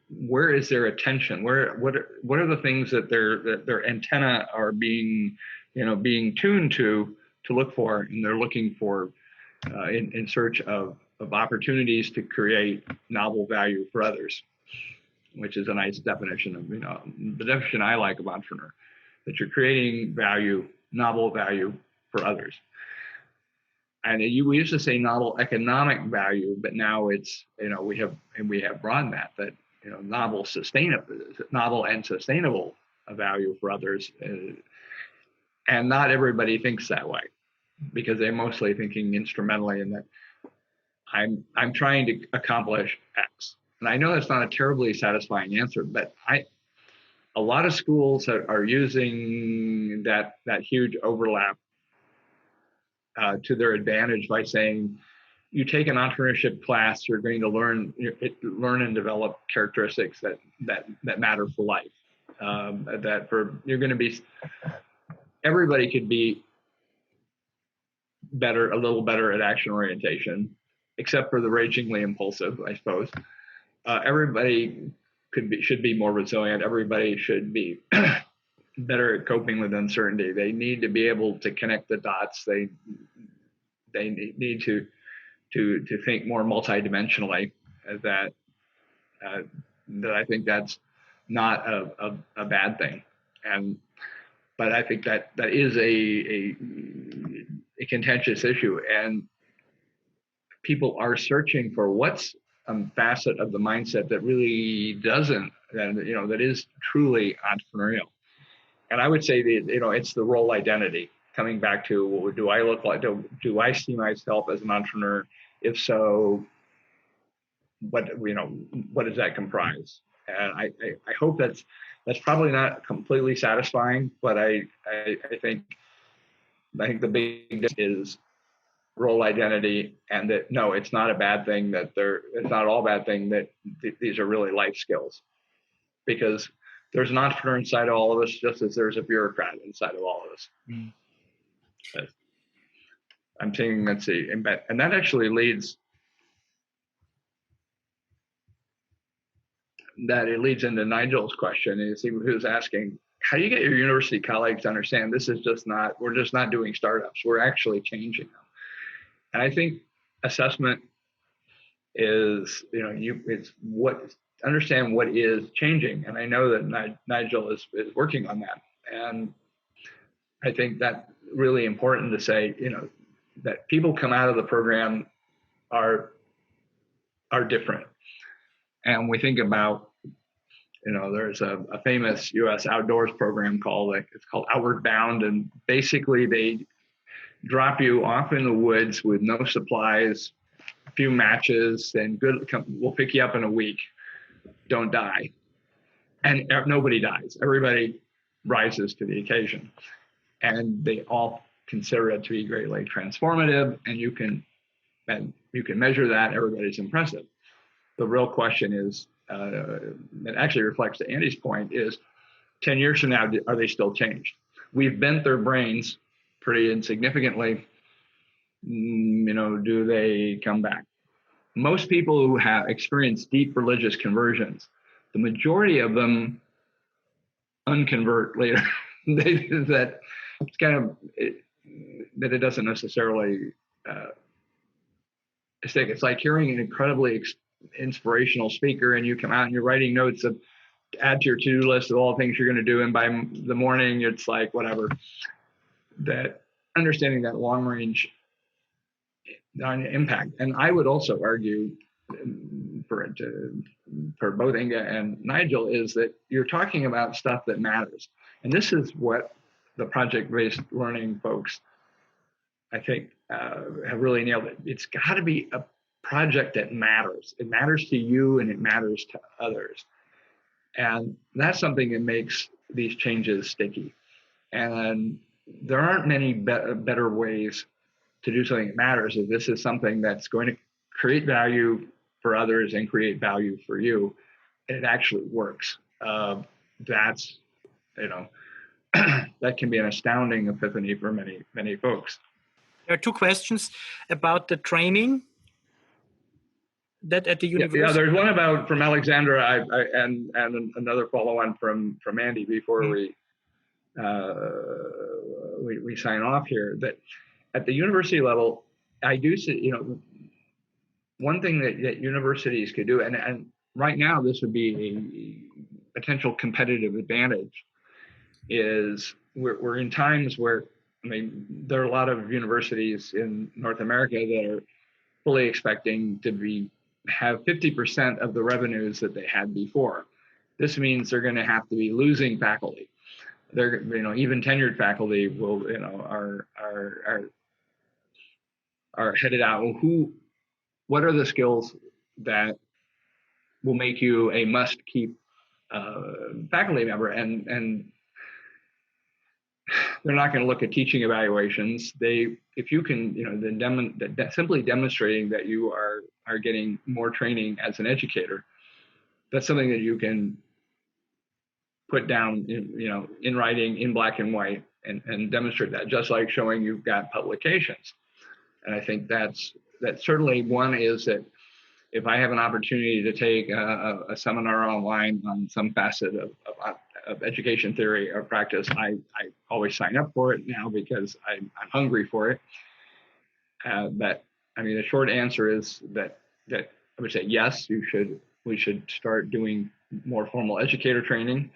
where is their attention? What are the things that their antenna are being tuned to look for, and they're looking for in search of opportunities to create novel value for others, which is a nice definition of, the definition I like of entrepreneur, that you're creating value, novel value for others. And we used to say novel economic value, but now it's, we have broadened that novel and sustainable value for others. And not everybody thinks that way, because they're mostly thinking instrumentally in that I'm trying to accomplish X. And I know that's not a terribly satisfying answer, but a lot of schools are using that huge overlap to their advantage by saying, you take an entrepreneurship class, you're going to learn and develop characteristics that matter for life. Everybody could be a little better at action orientation, except for the ragingly impulsive, I suppose. Everybody should be more resilient. Everybody should be better at coping with uncertainty. They need to be able to connect the dots. They need to think more multidimensionally. That I think that's not a bad thing, but I think that is a contentious issue, and people are searching for what's a facet of the mindset that really doesn't, that is truly entrepreneurial. And I would say it's the role identity. Coming back to, well, do I look like, do I see myself as an entrepreneur? If so, what does that comprise? And I hope that's probably not completely satisfying, but I think the big difference is role identity, and that no, it's not a bad thing that it's not all bad thing that these are really life skills, because there's an entrepreneur inside of all of us, just as there's a bureaucrat inside of all of us. Mm. I'm thinking, let's see, and that actually leads into Nigel's question. Is he was asking, how do you get your university colleagues to understand we're just not doing startups, we're actually changing them? And I think assessment is, understand what is changing. And I know that Nigel is working on that. And I think that's really important to say, that people come out of the program are different. And we think about, there's a famous US outdoors program called Outward Bound. And basically they drop you off in the woods with no supplies, a few matches, and we'll pick you up in a week. Don't die. And nobody dies. Everybody rises to the occasion. And they all consider it to be greatly transformative, and you can measure that. Everybody's impressive. The real question is, it actually reflects to Andy's point, is 10 years from now, are they still changed? We've bent their brains pretty insignificantly. Do they come back? Most people who have experienced deep religious conversions, the majority of them unconvert later. That it's kind of that it doesn't necessarily stick. It's like hearing an incredibly inspirational speaker, and you come out and you're writing notes to add to your to-do list of all the things you're going to do, and by the morning it's like whatever. That understanding that long range impact, and I would also argue for both Inga and Nigel, is that you're talking about stuff that matters, and this is what the project-based learning folks, I think, have really nailed it. It's got to be a project that matters. It matters to you and it matters to others. And that's something that makes these changes sticky. And there aren't many better ways to do something that matters. If this is something that's going to create value for others and create value for you, and it actually works. That's, that can be an astounding epiphany for many, many folks. There are two questions about the training that at the university. Yeah, there's one from Alexandra and another follow-on from Andy before we sign off here. That at the university level, I do see, one thing that universities could do, and right now this would be a potential competitive advantage, is we're in times where, there are a lot of universities in North America that are fully expecting to have 50% of the revenues that they had before. This means they're going to have to be losing faculty. They're, even tenured faculty will, are headed out. What are the skills that will make you a must-keep faculty member? And they're not going to look at teaching evaluations. If you can, then simply demonstrating that you are getting more training as an educator, that's something that you can put down, in writing, in black and white, and demonstrate that, just like showing you've got publications. And I think that certainly one is that if I have an opportunity to take a seminar online on some facet of education theory or practice, I always sign up for it now because I'm hungry for it. But I mean, the short answer is that I would say yes, we should start doing more formal educator training.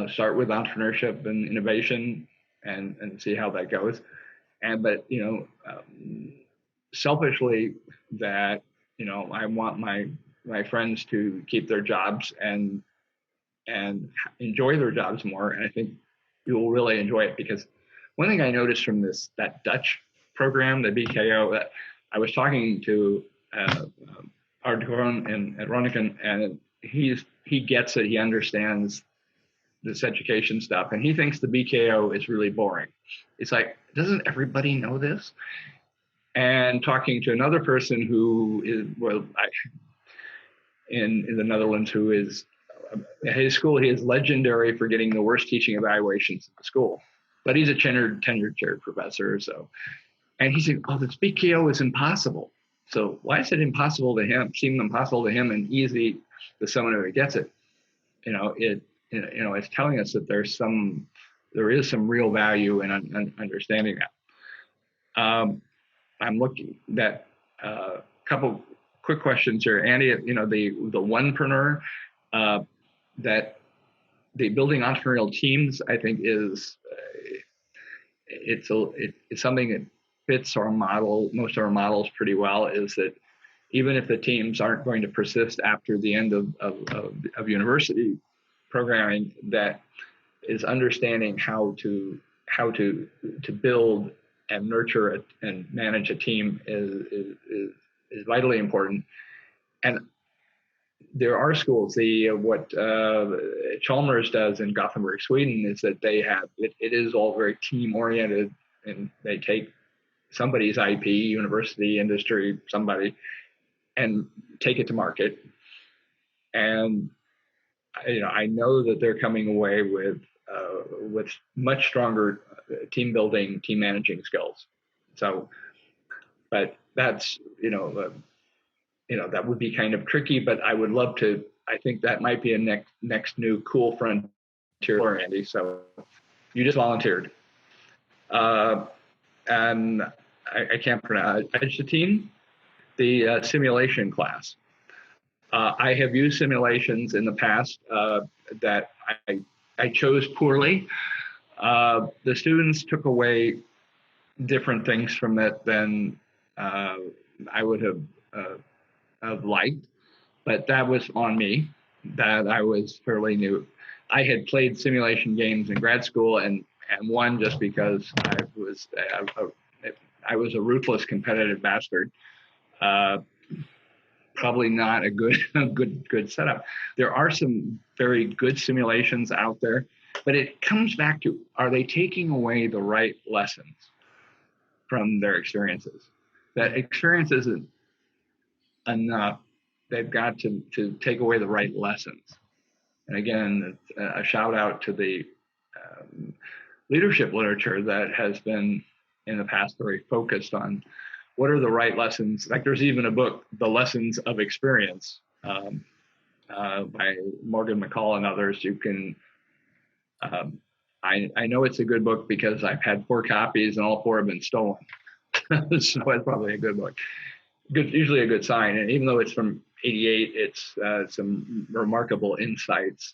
Start with entrepreneurship and innovation, and see how that goes. But selfishly, that I want my friends to keep their jobs and enjoy their jobs more. And I think you will really enjoy it, because one thing I noticed from that Dutch program, the BKO, that I was talking to Art at Roniken, and he gets it. He understands this education stuff, and he thinks the BKO is really boring. It's like, doesn't everybody know this? And talking to another person who is, in the Netherlands, who is, at his school, he is legendary for getting the worst teaching evaluations in the school, but he's a tenured professor. So, and he said, oh, this BKO is impossible. So why is it impossible to him, seem impossible to him and easy to someone who gets it? It's telling us that there is some real value in understanding that. I'm looking at a couple quick questions here, Andy. The onepreneur, that the building entrepreneurial teams, I think it's something that fits our model, most of our models pretty well. Is that even if the teams aren't going to persist after the end of university programming, that is understanding how to build and nurture and manage a team is vitally important. And there are schools. What Chalmers does in Gothenburg, Sweden, is that they have it is all very team oriented, and they take somebody's IP, university, industry, somebody, and take it to market. And I know that they're coming away with much stronger team building, team managing skills. So, but that's that would be kind of tricky. But I would love to. I think that might be a next new cool frontier, Andy. So you just volunteered, and I can't pronounce Edgeteam, the simulation class. I have used simulations in the past that I chose poorly. The students took away different things from it than I would have liked, but that was on me, that I was fairly new. I had played simulation games in grad school and won just because I was a ruthless competitive bastard. Probably not a good setup. There are some very good simulations out there, but it comes back to, are they taking away the right lessons from their experiences? That experience isn't enough. They've got to take away the right lessons. And again, a shout out to the leadership literature that has been in the past very focused on what are the right lessons. Like there's even a book, The Lessons of Experience, by Morgan McCall and others. You can, I know it's a good book because I've had 4 copies and all 4 have been stolen. So it's probably a good book. Usually a good sign. And even though it's from '88, it's some remarkable insights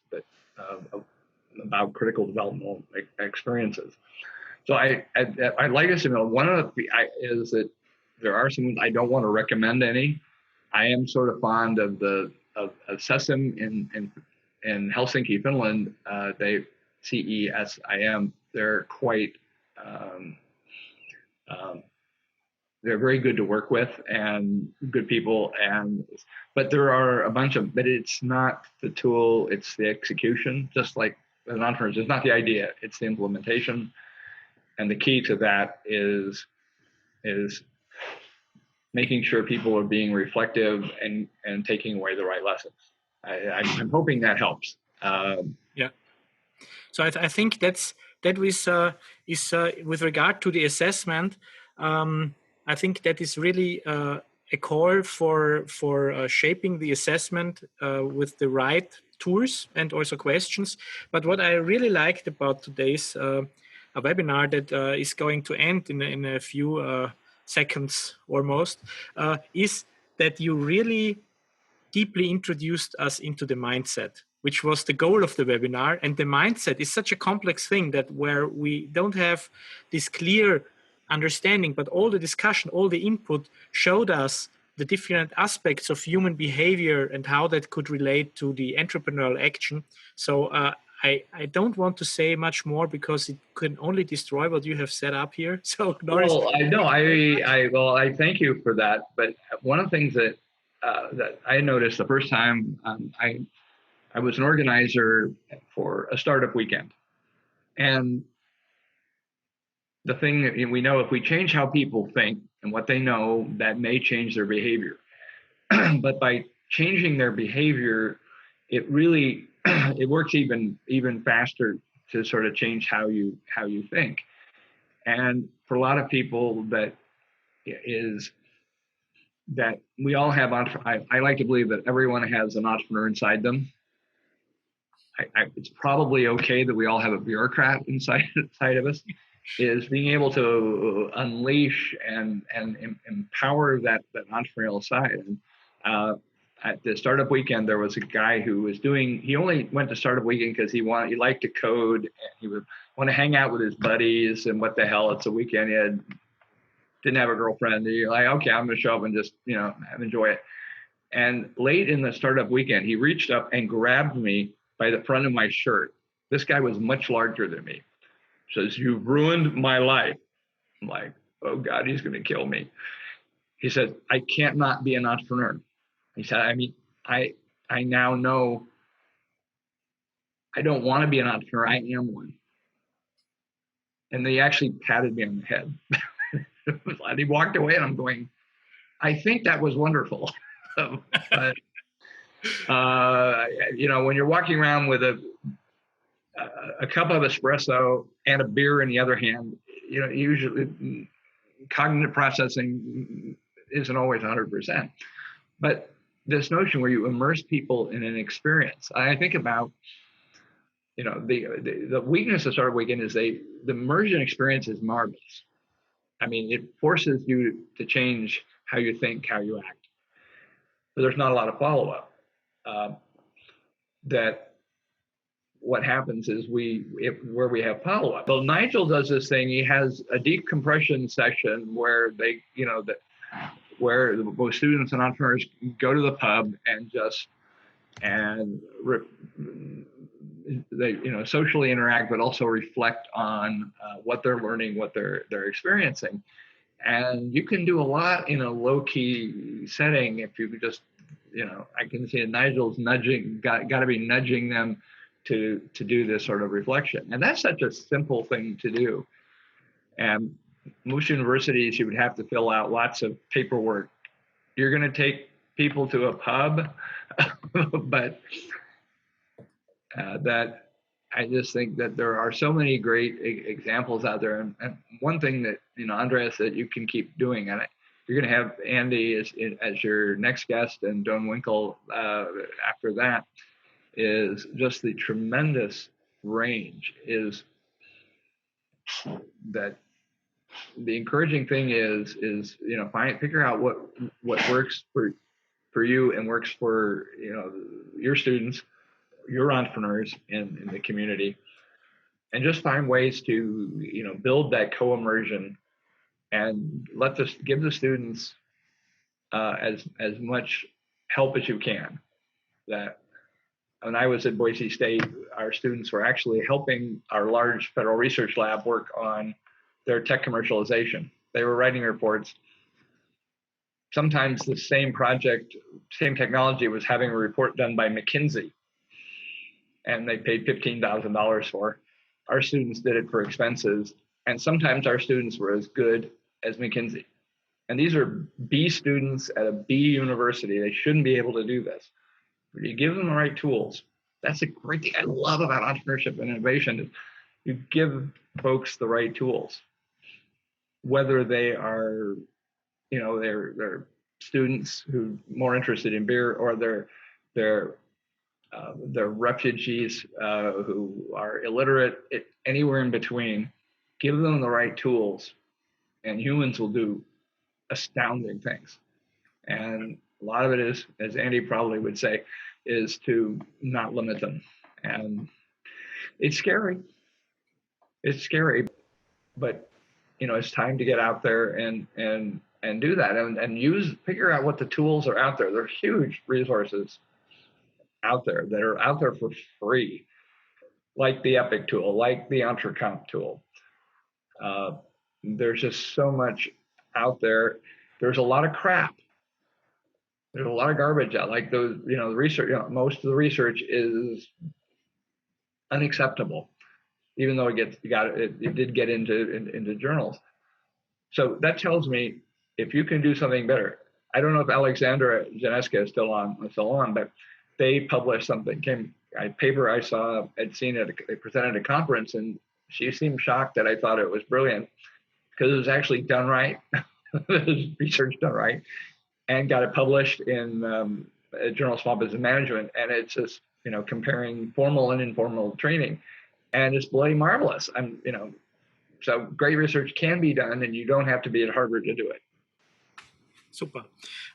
about critical developmental experiences. So I like us to know, one of the is that there are some, I don't want to recommend any. I am sort of fond of CESIM in Helsinki, Finland. They CESIM. They're quite they're very good to work with and good people. But there are a bunch of, but it's not the tool, it's the execution. Just like an entrepreneur, it's not the idea, it's the implementation. And the key to that is making sure people are being reflective and taking away the right lessons. I'm hoping that helps. Yeah. So I think that is with regard to the assessment. I think that is really a call for shaping the assessment with the right tools and also questions. But what I really liked about today's a webinar that is going to end in a few seconds almost is that you really deeply introduced us into the mindset, which was the goal of the webinar. And the mindset is such a complex thing that where we don't have this clear understanding, but all the discussion, all the input showed us the different aspects of human behavior and how that could relate to the entrepreneurial action. So I don't want to say much more because it can only destroy what you have set up here. So Norris, well, I know I thank you for that. But one of the things that that I noticed the first time I was an organizer for a startup weekend, and the thing that we know, if we change how people think and what they know, that may change their behavior. But by changing their behavior, it really it works even faster to sort of change how you think. And for a lot of people, that is that we all have I like to believe that everyone has an entrepreneur inside them. It's probably okay that we all have a bureaucrat inside of us. Is being able to unleash and empower that entrepreneurial side. And at the startup weekend, there was a guy who was he only went to startup weekend because he liked to code, and he would want to hang out with his buddies, and what the hell, it's a weekend. He didn't have a girlfriend. He's like, okay, I'm going to show up and just, enjoy it. And late in the startup weekend, he reached up and grabbed me by the front of my shirt. This guy was much larger than me. Says, "You've ruined my life." I'm like, oh God, he's going to kill me. He said, I can't not be an entrepreneur. He said, I now know I don't want to be an entrepreneur. I am one. And they actually patted me on the head. And he walked away, and I'm going, I think that was wonderful. But, when you're walking around with a cup of espresso and a beer in the other hand, usually cognitive processing isn't always 100%. But this notion where you immerse people in an experience, I think about, the weakness of Startup Weekend is the immersion experience is marvelous. I mean, it forces you to change how you think, how you act. But there's not a lot of follow-up. That what happens is where we have follow-up. Well, Nigel does this thing. He has a decompression session where where both students and entrepreneurs go to the pub and they socially interact, but also reflect on what they're learning, what they're experiencing. And you can do a lot in a low-key setting if you just, I can see Nigel's got to be nudging them to do this sort of reflection. And that's such a simple thing to do. And most universities, you would have to fill out lots of paperwork. You're going to take people to a pub, but that I just think that there are so many great examples out there. And one thing that, Andreas, that you can keep doing, and you're going to have Andy as your next guest and Don Winkle after that, is just the tremendous range. Is that the encouraging thing is figure out what works for you and works for your students, your entrepreneurs in the community, and just find ways to build that co-immersion and give the students as much help as you can. That when I was at Boise State, our students were actually helping our large federal research lab work on their tech commercialization. They were writing reports. Sometimes the same project, same technology was having a report done by McKinsey, and they paid $15,000 for. Our students did it for expenses, and sometimes our students were as good as McKinsey. And these are B students at a B university. They shouldn't be able to do this. But you give them the right tools, That's a great thing I love about entrepreneurship and innovation is you give folks the right tools, whether they are, they're students who more interested in beer, or they're refugees who are illiterate, anywhere in between. Give them the right tools, and humans will do astounding things. And a lot of it is, as Andy probably would say, is to not limit them. And it's scary. It's scary, but it's time to get out there and do that, and figure out what the tools are out there. There are huge resources out there that are out there for free, like the Epic tool, like the INTRINSIC tool. There's just so much out there. There's a lot of crap. There's a lot of garbage out. Like those, the research. Most of the research is unacceptable, even though it did get into journals. So that tells me if you can do something better. I don't know if Alexandra Janeska is still on, but they published something. A paper I saw, I'd seen it presented at a conference, and she seemed shocked that I thought it was brilliant because it was actually done right. It was research done right, and got it published in a journal of Small Business Management. And it's just comparing formal and informal training, and it's bloody marvelous. So great research can be done, and you don't have to be at Harvard to do it. Super.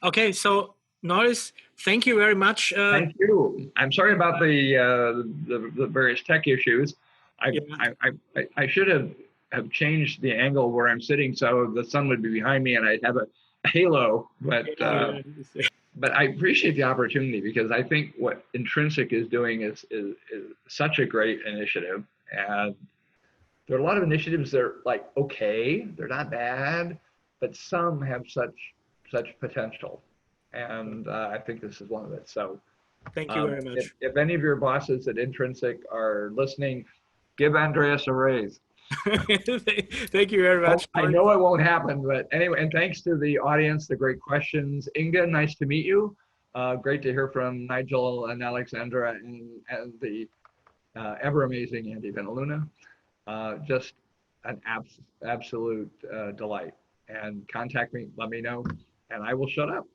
Okay, so Norris, thank you very much. Thank you. I'm sorry about the various tech issues. I should have changed the angle where I'm sitting so the sun would be behind me and I'd have a halo. But I appreciate the opportunity, because I think what INTRINSIC is doing is such a great initiative. And there are a lot of initiatives that are like, okay, they're not bad, but some have such potential. And I think this is one of it. So thank you very much. If any of your bosses at INTRINSIC are listening, give Andreas a raise. Thank you very much. I know it won't happen, but anyway, and thanks to the audience, the great questions. Inga, nice to meet you. Great to hear from Nigel and Alexandra and the ever amazing Andy Benaluna. Just an absolute delight. And contact me, let me know, and I will shut up.